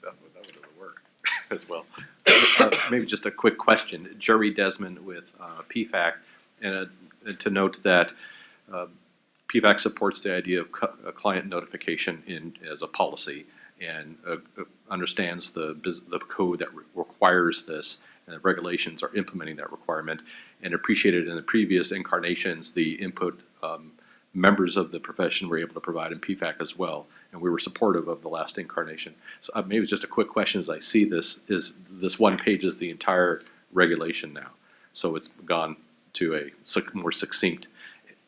That would work as well. Maybe just a quick question. Jerry Desmond with PFAC, and to note that PFAC supports the idea of client notification as a policy, and understands the code that requires this, and the regulations are implementing that requirement, and appreciated in the previous incarnations the input members of the profession were able to provide in PFAC as well, and we were supportive of the last incarnation. So maybe just a quick question as I see this, is this one page is the entire regulation now. So it's gone to a more succinct,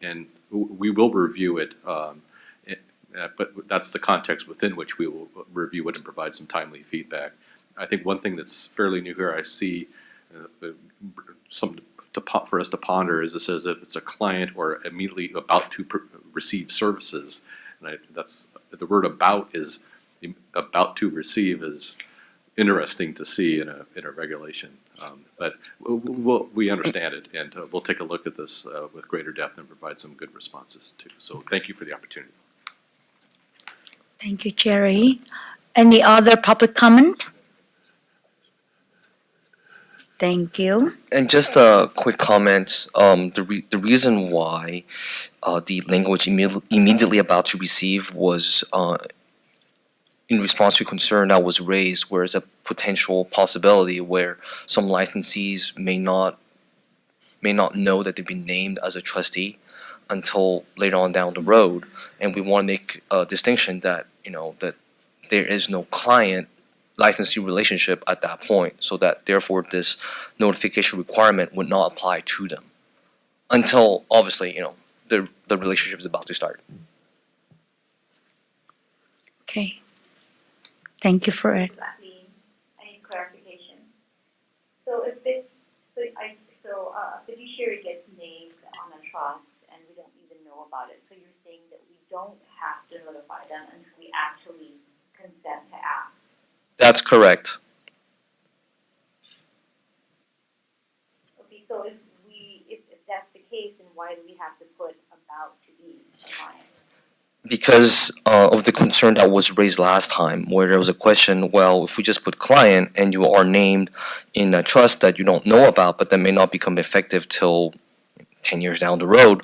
and we will review it, but that's the context within which we will review it and provide some timely feedback. I think one thing that's fairly new here, I see some for us to ponder, is it says if it's a client or immediately about to receive services, and that's the word "about" is about to receive is interesting to see in a regulation. But we understand it, and we'll take a look at this with greater depth and provide some good responses too. So thank you for the opportunity. Thank you, Jerry. Any other public comment? Thank you. And just a quick comment. The reason why the language immediately about to receive was in response to concern that was raised, where there's a potential possibility where some licensees may not know that they've been named as a trustee until later on down the road, and we want to make a distinction that that there is no client licensee relationship at that point, so that therefore this notification requirement would not apply to them until obviously the relationship is about to start. Okay. Thank you for it. Exactly. I need clarification. So if this, so a fiduciary gets named on a trust and we don't even know about it, so you're saying that we don't have to notify them until we actually consent to ask? That's correct. Okay, so if that's the case, then why do we have to put about to be a client? Because of the concern that was raised last time, where there was a question, well, if we just put client and you are named in a trust that you don't know about, but that may not become effective till 10 years down the road,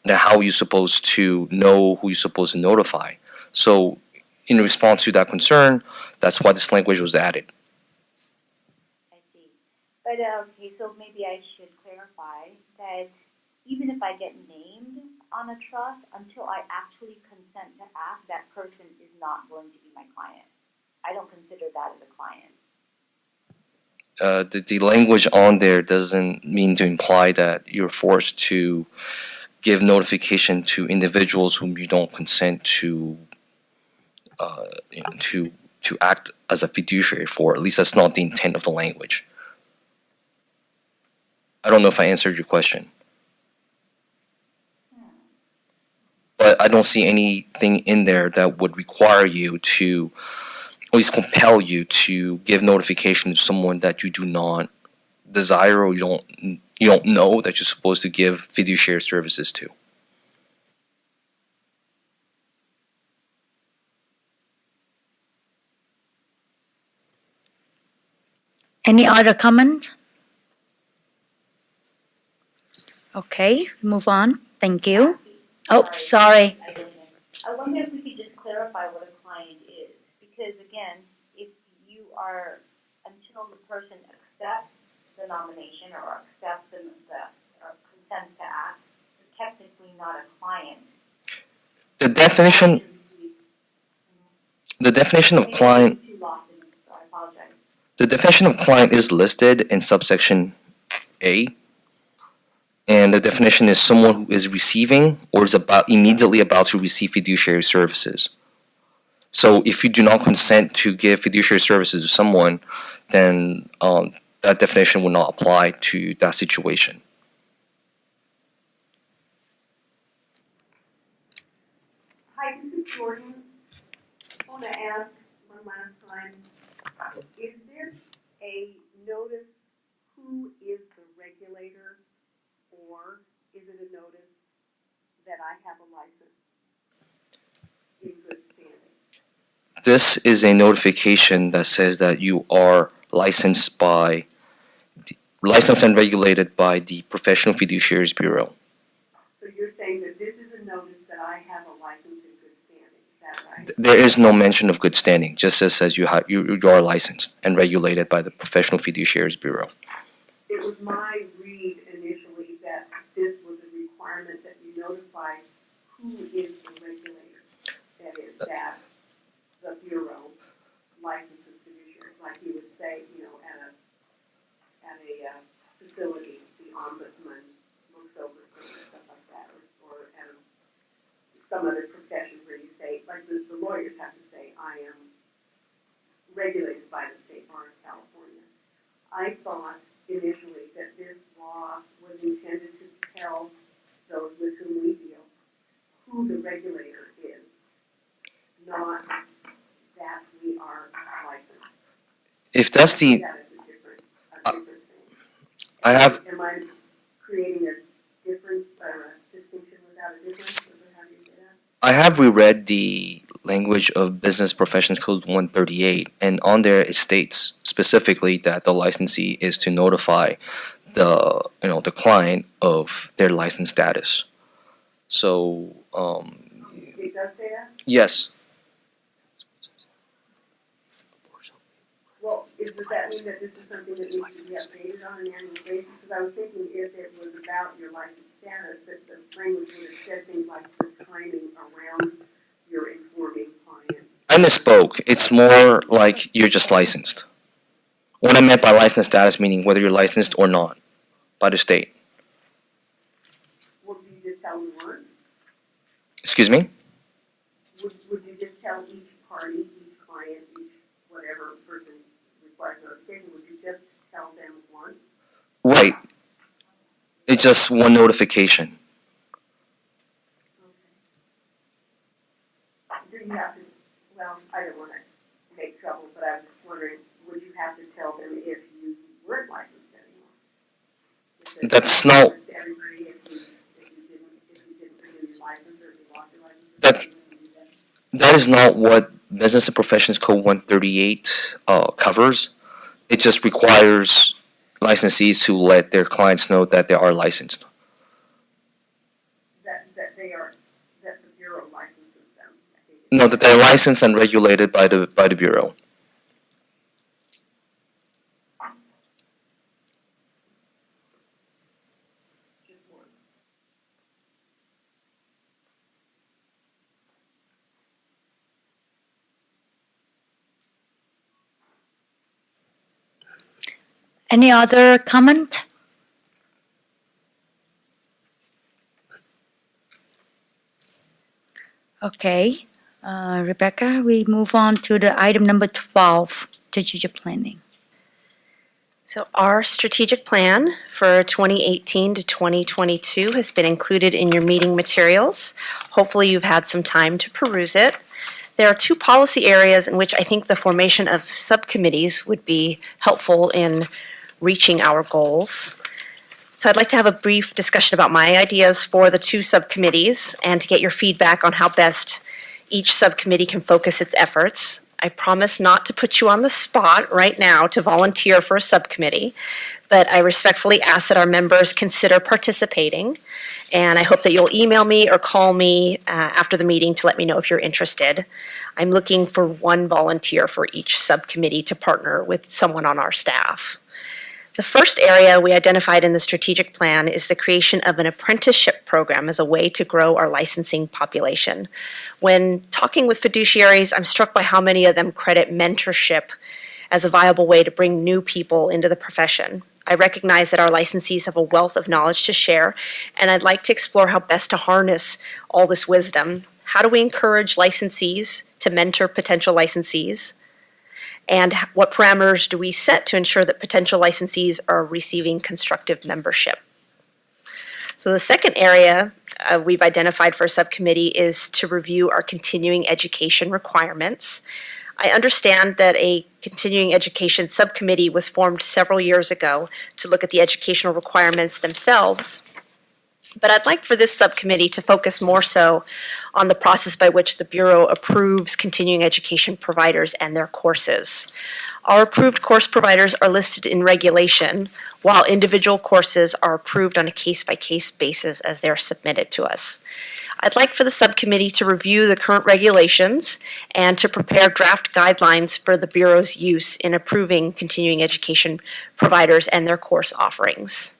then how are you supposed to know who you're supposed to notify? So in response to that concern, that's why this language was added. I see. But, okay, so maybe I should clarify that even if I get named on a trust, until I actually consent to ask, that person is not going to be my client. I don't consider that as a client. The language on there doesn't mean to imply that you're forced to give notification to individuals whom you don't consent to to act as a fiduciary for. At least that's not the intent of the language. I don't know if I answered your question. But I don't see anything in there that would require you to, at least compel you to give notification to someone that you do not desire or you don't know that you're supposed to give fiduciary services to. Any other comment? Okay, move on. Thank you. Oh, sorry. I wonder if we could just clarify what a client is, because again, if you are, until the person accepts the nomination or accepts the consent to act, you're technically not a client. The definition, the definition of Maybe I'm client, too lost in this, so I apologize. the definition of client is listed in subsection A. And the definition is someone who is receiving or is immediately about to receive fiduciary services. So if you do not consent to give fiduciary services to someone, then that definition will not apply to that situation. Hi, this is Jordan. I want to ask one last time, is there a notice who is the regulator, or is it a notice that I have a license in good standing? This is a notification that says that you are licensed and regulated by the Professional Fiduciaries Bureau. So you're saying that this is a notice that I have a license in good standing, is that right? There is no mention of good standing, just as says you are licensed and regulated by the Professional Fiduciaries Bureau. It was my read initially that this was a requirement that you notify who is the regulator. That is, that the Bureau licenses fiduciaries, like you would say, at a facility, the ombudsman looks over things, stuff like that, or at some other profession where you say, like the lawyers have to say, I am regulated by the State Bar of California. I thought initially that this law was intended to tell those with whom we deal who the regulator is, not that we are licensed. If that's the, That is a different thing. I have, Am I creating a difference or a distinction without a difference, or how do you say that? I have reread the language of Business Professions Code 138, and on there it states specifically that the licensee is to notify the client of their license status. So, It does say that? yes. Well, does that mean that this is something that needs to be updated on an annual basis? Because I was thinking if it was about your license status, that the language would have said things like the timing around your informing client. I misspoke. It's more like you're just licensed. What I meant by license status meaning whether you're licensed or not by the state. Would you just tell them one? Excuse me? Would you just tell each party, each client, each whatever person requires notification, would you just tell them one? Right. It's just one notification. Do you have to, well, I don't want to make trouble, but I was just wondering, would you have to tell them if you weren't licensed anymore? That's not, To everybody if you didn't renew your license or if you lost your license? that, that is not what Business and Professions Code 138 covers. It just requires licensees to let their clients know that they are licensed. That they are, that the Bureau licenses them. I think No, that they're licensed and regulated by the Bureau. just one. Any other comment? Okay, Rebecca, we move on to the item number 12, strategic planning. So our strategic plan for 2018 to 2022 has been included in your meeting materials. Hopefully you've had some time to peruse it. There are two policy areas in which I think the formation of subcommittees would be helpful in reaching our goals. So I'd like to have a brief discussion about my ideas for the two subcommittees and to get your feedback on how best each subcommittee can focus its efforts. I promise not to put you on the spot right now to volunteer for a subcommittee, but I respectfully ask that our members consider participating. And I hope that you'll email me or call me after the meeting to let me know if you're interested. I'm looking for one volunteer for each subcommittee to partner with someone on our staff. The first area we identified in the strategic plan is the creation of an apprenticeship program as a way to grow our licensing population. When talking with fiduciaries, I'm struck by how many of them credit mentorship as a viable way to bring new people into the profession. I recognize that our licensees have a wealth of knowledge to share, and I'd like to explore how best to harness all this wisdom. How do we encourage licensees to mentor potential licensees? And what parameters do we set to ensure that potential licensees are receiving constructive membership? So the second area we've identified for a subcommittee is to review our continuing education requirements. I understand that a continuing education subcommittee was formed several years ago to look at the educational requirements themselves. But I'd like for this subcommittee to focus more so on the process by which the Bureau approves continuing education providers and their courses. Our approved course providers are listed in regulation, while individual courses are approved on a case-by-case basis as they're submitted to us. I'd like for the subcommittee to review the current regulations and to prepare draft guidelines for the Bureau's use in approving continuing education providers and their course offerings.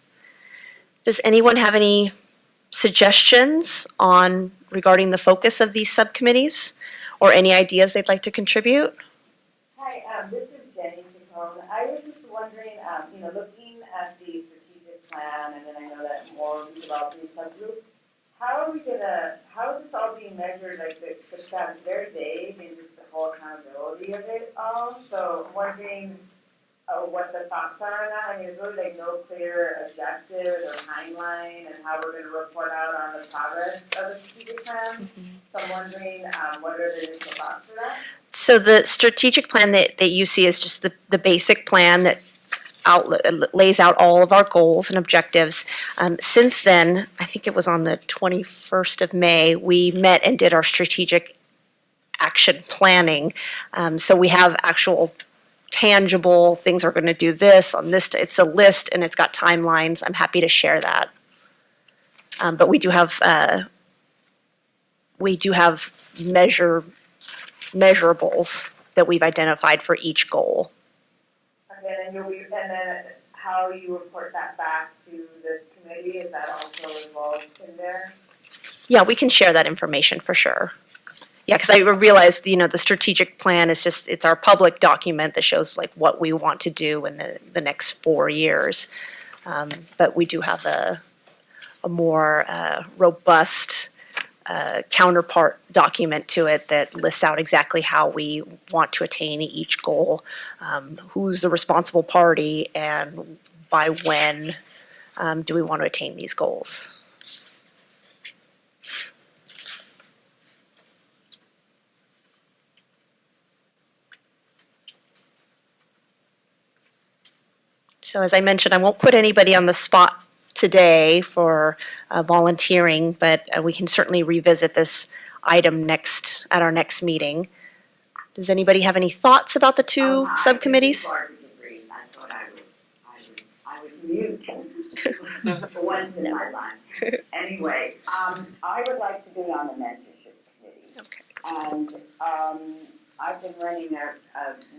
Does anyone have any suggestions regarding the focus of these subcommittees or any ideas they'd like to contribute? Hi, this is Jenny Chacon. I was just wondering, looking at the strategic plan, and then I know that more will be developed in subgroups, how is this all being measured, like the success, very vague, and just the whole accountability of it all? So I'm wondering what the thoughts are on that. I mean, there's really like no clear objective or timeline and how we're going to report out on the progress of the strategic plan. So I'm wondering, what are the initial thoughts for that? So the strategic plan that you see is just the basic plan that lays out all of our goals and objectives. Since then, I think it was on the 21st of May, we met and did our strategic action planning. So we have actual tangible things we're going to do this on this. It's a list and it's got timelines. I'm happy to share that. But we do have measurables that we've identified for each goal. Okay, and then how you report that back to the committee, is that also involved in there? Yeah, we can share that information for sure. Yeah, because I realized, the strategic plan is it's our public document that shows like what we want to do in the next 4 years. But we do have a more robust counterpart document to it that lists out exactly how we want to attain each goal, who's the responsible party, and by when do we want to attain these goals. So as I mentioned, I won't put anybody on the spot today for volunteering, but we can certainly revisit this item at our next meeting. Does anybody have any thoughts about the two subcommittees? I thought I would mute for once in my life. Anyway, I would like to be on the mentorship committee. Okay. And I've been running a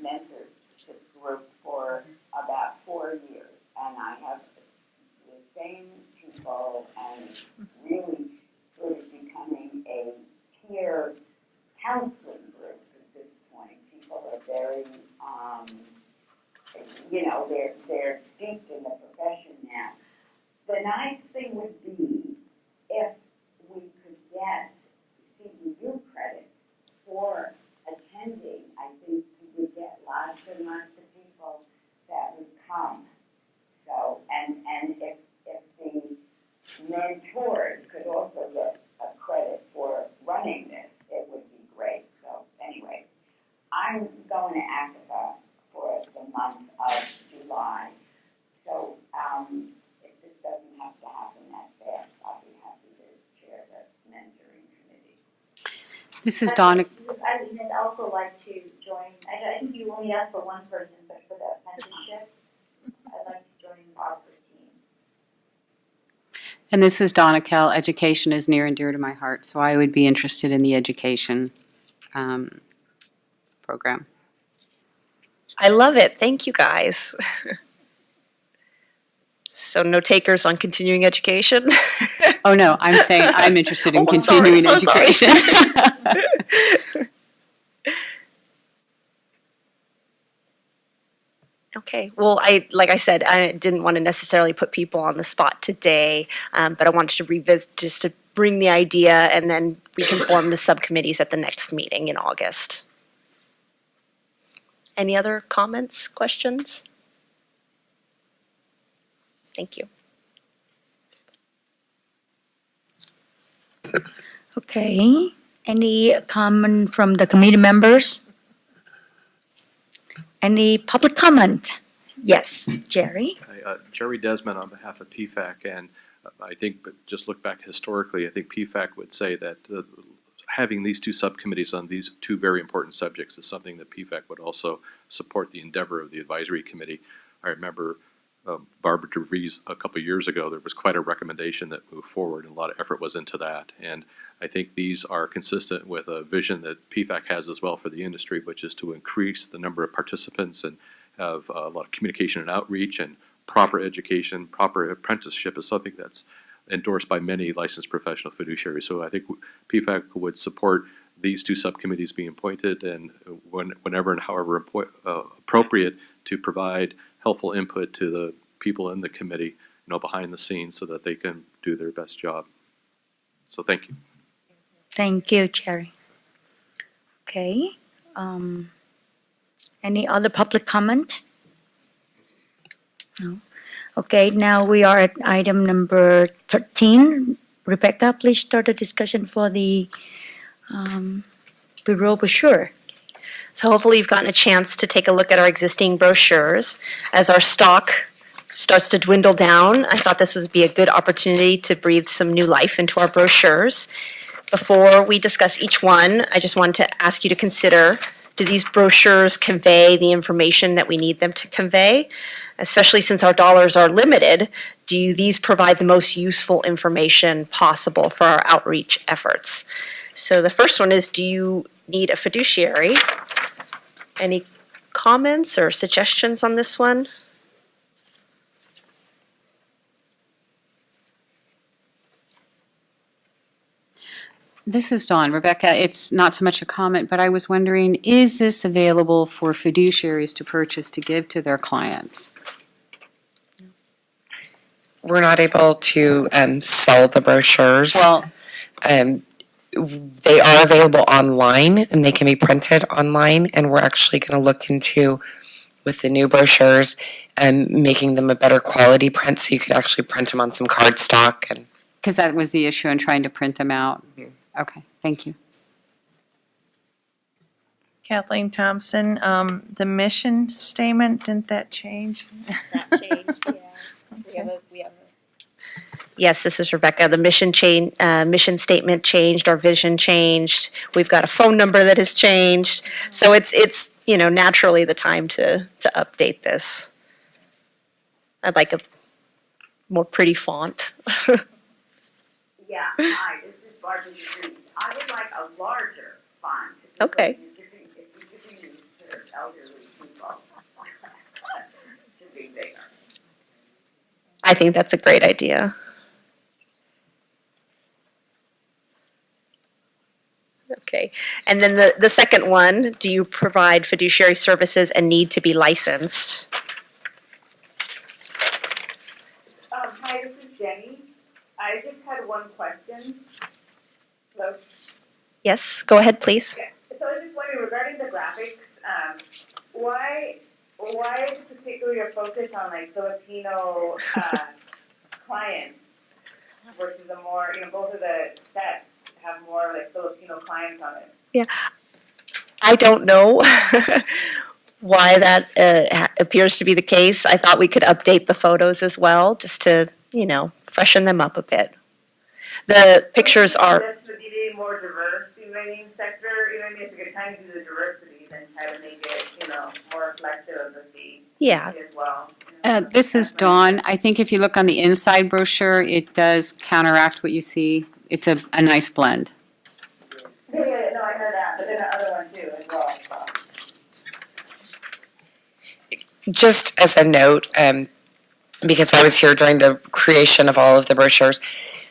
mentorship group for about 4 years, and I have the same people, and it's really sort of becoming a peer counseling group at this point. People are very, they're steeped in the profession now. The nice thing would be if we could get CEU credit for attending. I think we would get lots and lots of people that would come. So, and if the mentors could also get a credit for running this, it would be great. So anyway, I'm going to ACFA for the month of July. So if this doesn't have to happen that fast, I'll be happy to chair the mentoring committee. This is Donna. I would also like to join I think you only asked for one person, but for the apprenticeship, I'd like to join the offer team. And this is Donna Kell. Education is near and dear to my heart, so I would be interested in the education program. I love it. Thank you, guys. So no takers on continuing education? Oh, no, I'm saying I'm interested in Oh, I'm sorry, continuing I'm so sorry. education. Okay, well, like I said, I didn't want to necessarily put people on the spot today, but I wanted to revisit, just to bring the idea, and then we can form the subcommittees at the next meeting in August. Any other comments, questions? Thank you. Okay, any comment from the committee members? Any public comment? Yes, Jerry? Jerry Desmond on behalf of PFAC, and I think, but just look back historically, I think PFAC would say that having these two subcommittees on these two very important subjects is something that PFAC would also support the endeavor of the advisory committee. I remember Barbara DeVries a couple of years ago, there was quite a recommendation that moved forward, and a lot of effort was into that. And I think these are consistent with a vision that PFAC has as well for the industry, which is to increase the number of participants and have a lot of communication and outreach, and proper education, proper apprenticeship is something that's endorsed by many licensed professional fiduciaries. So I think PFAC would support these two subcommittees being appointed, and whenever and however appropriate, to provide helpful input to the people in the committee, behind the scenes, so that they can do their best job. So thank you. Thank you, Jerry. Okay, any other public comment? No. Okay, now we are at item number 13. Rebecca, please start the discussion for the Bureau brochure. So hopefully you've gotten a chance to take a look at our existing brochures. As our stock starts to dwindle down, I thought this would be a good opportunity to breathe some new life into our brochures. Before we discuss each one, I just wanted to ask you to consider, do these brochures convey the information that we need them to convey? Especially since our dollars are limited, do these provide the most useful information possible for our outreach efforts? So the first one is, do you need a fiduciary? Any comments or suggestions on this one? This is Dawn. Rebecca, it's not so much a comment, but I was wondering, is this available for fiduciaries to purchase to give to their clients? We're not able to sell the brochures. Well, They are available online, and they can be printed online, and we're actually going to look into, with the new brochures, making them a better quality print, so you could actually print them on some cardstock. And because that was the issue in trying to print them out. Okay, thank you. Kathleen Thompson, the mission statement, didn't that change? That changed, yeah. Yes, this is Rebecca. The mission statement changed, our vision changed. We've got a phone number that has changed. So it's naturally the time to update this. I'd like a more pretty font. Yeah, hi, this is Barbara DeVries. I would like a larger font. Okay. If you're giving these to elderly people, to be bigger. I think that's a great idea. Okay, and then the second one, do you provide fiduciary services and need to be licensed? Hi, this is Jenny. I just had one question. Hello? Yes, go ahead, please. So I was just wondering, regarding the graphics, why is particularly a focus on like Filipino clients versus a more, both of the sets have more like Filipino clients on it? Yeah, I don't know why that appears to be the case. I thought we could update the photos as well, just to, freshen them up a bit. The pictures are, Just to be more diverse, humane sector, you know what I mean, it's a good time to do the diversity, then try to make it, you know, more reflective of the fee Yeah. as well. This is Dawn. I think if you look on the inside brochure, it does counteract what you see. It's a nice blend. Yeah, no, I heard that, but then the other one too as well, so. Just as a note, because I was here during the creation of all of the brochures,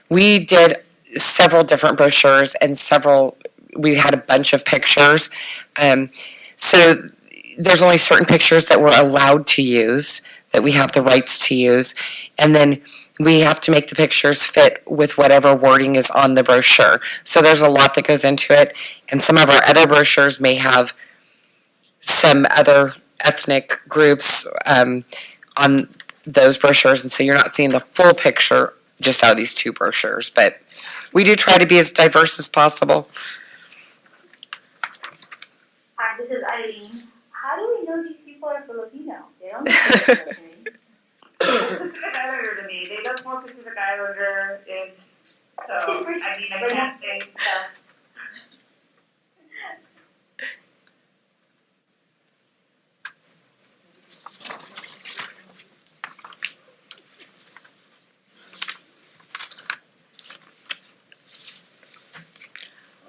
we did several different brochures and we had a bunch of pictures. So there's only certain pictures that we're allowed to use, that we have the rights to use. And then we have to make the pictures fit with whatever wording is on the brochure. So there's a lot that goes into it. And some of our other brochures may have some other ethnic groups on those brochures. And so you're not seeing the full picture just out of these two brochures. But we do try to be as diverse as possible. Hi, this is Eileen. How do we know these people are Filipino? They don't look Filipino. Pacific Islander to me, they look more Pacific Islander-ish, so, I mean, I can't say stuff.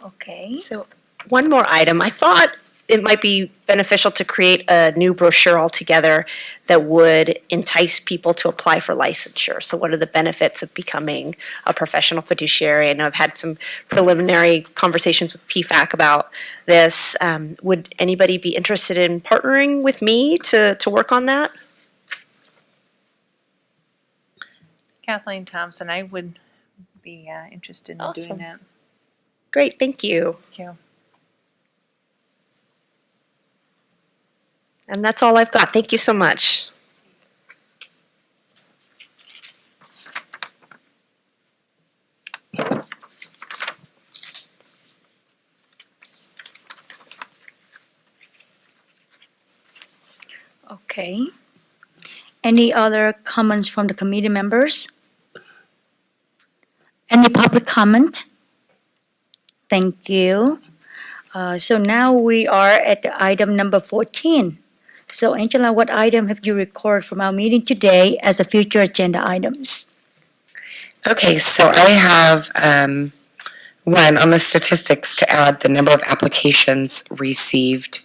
Okay. So one more item. I thought it might be beneficial to create a new brochure altogether that would entice people to apply for licensure. So what are the benefits of becoming a professional fiduciary? I know I've had some preliminary conversations with PFAC about this. Would anybody be interested in partnering with me to work on that? Kathleen Thompson, I would be interested in doing Awesome. that. Great, thank you. Thank you. And that's all I've got. Thank you so much. Okay. Any other comments from the committee members? Any public comment? Thank you. So now we are at the item number 14. So Angela, what item have you recorded from our meeting today as a future agenda items? Okay, so I have one on the statistics to add the number of applications received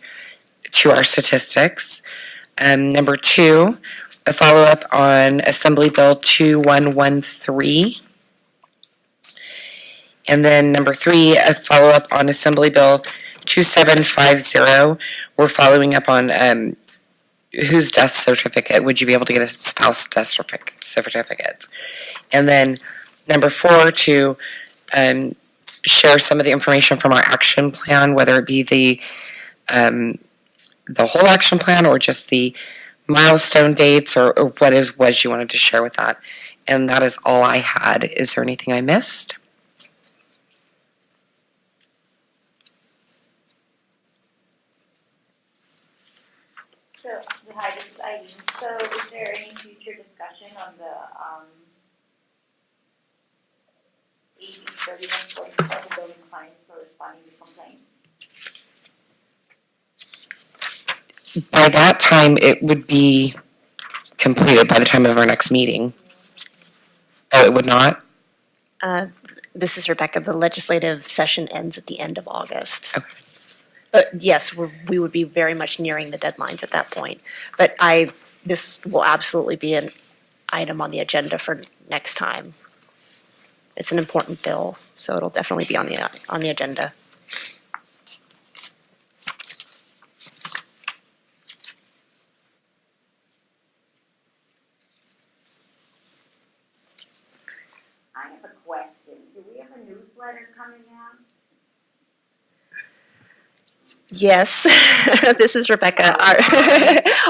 to our statistics. Number 2, a follow-up on Assembly Bill 2113. And then number 3, a follow-up on Assembly Bill 2750. We're following up on whose death certificate would you be able to get a spouse death certificate? And then number 4, to share some of the information from our action plan, whether it be the whole action plan or just the milestone dates or what you wanted to share with that. And that is all I had. Is there anything I missed? So, hi, this is Eileen. So is there any future discussion on the, AB 3147 building clients for responding to complaints? By that time, it would be completed by the time of our next meeting. Oh, it would not? This is Rebecca. The legislative session ends at the end of August. Okay. Yes, we would be very much nearing the deadlines at that point. But this will absolutely be an item on the agenda for next time. It's an important bill, so it'll definitely be on the agenda. I have a question. Do we have a newsletter coming out? Yes, this is Rebecca.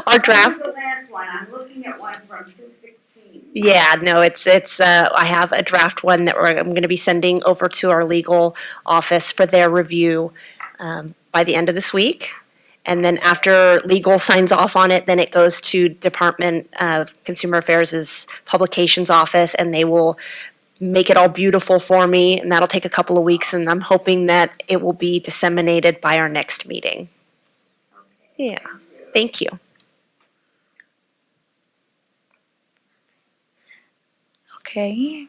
Our draft. The last one, I'm looking at one from 216. Yeah, no, it's I have a draft one that I'm going to be sending over to our legal office for their review by the end of this week. And then after legal signs off on it, then it goes to Department of Consumer Affairs' publications office, and they will make it all beautiful for me, and that'll take a couple of weeks, and I'm hoping that it will be disseminated by our next meeting. Yeah, thank you. Okay.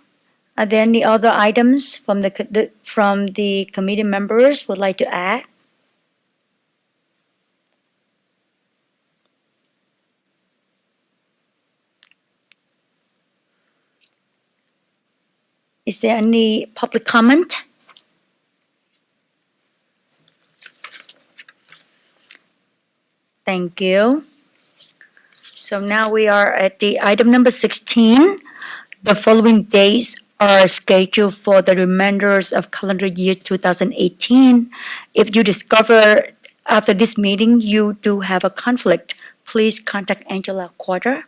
Are there any other items from the committee members would like to add? Is there any public comment? Thank you. So now we are at the item number 16. The following days are scheduled for the remainders of calendar year 2018. If you discover after this meeting you do have a conflict, please contact Angela Quarter.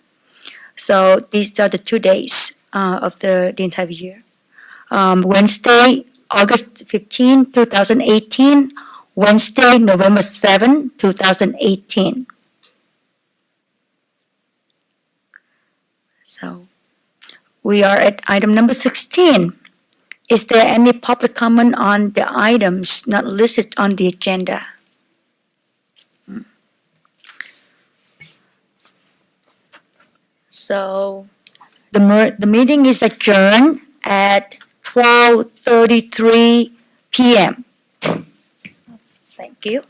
So these are the 2 days of the entire year. Wednesday, August 15, 2018. Wednesday, November 7, 2018. So we are at item number 16. Is there any public comment on the items not listed on the agenda? So the meeting is adjourned at 12:33 p.m. Thank you.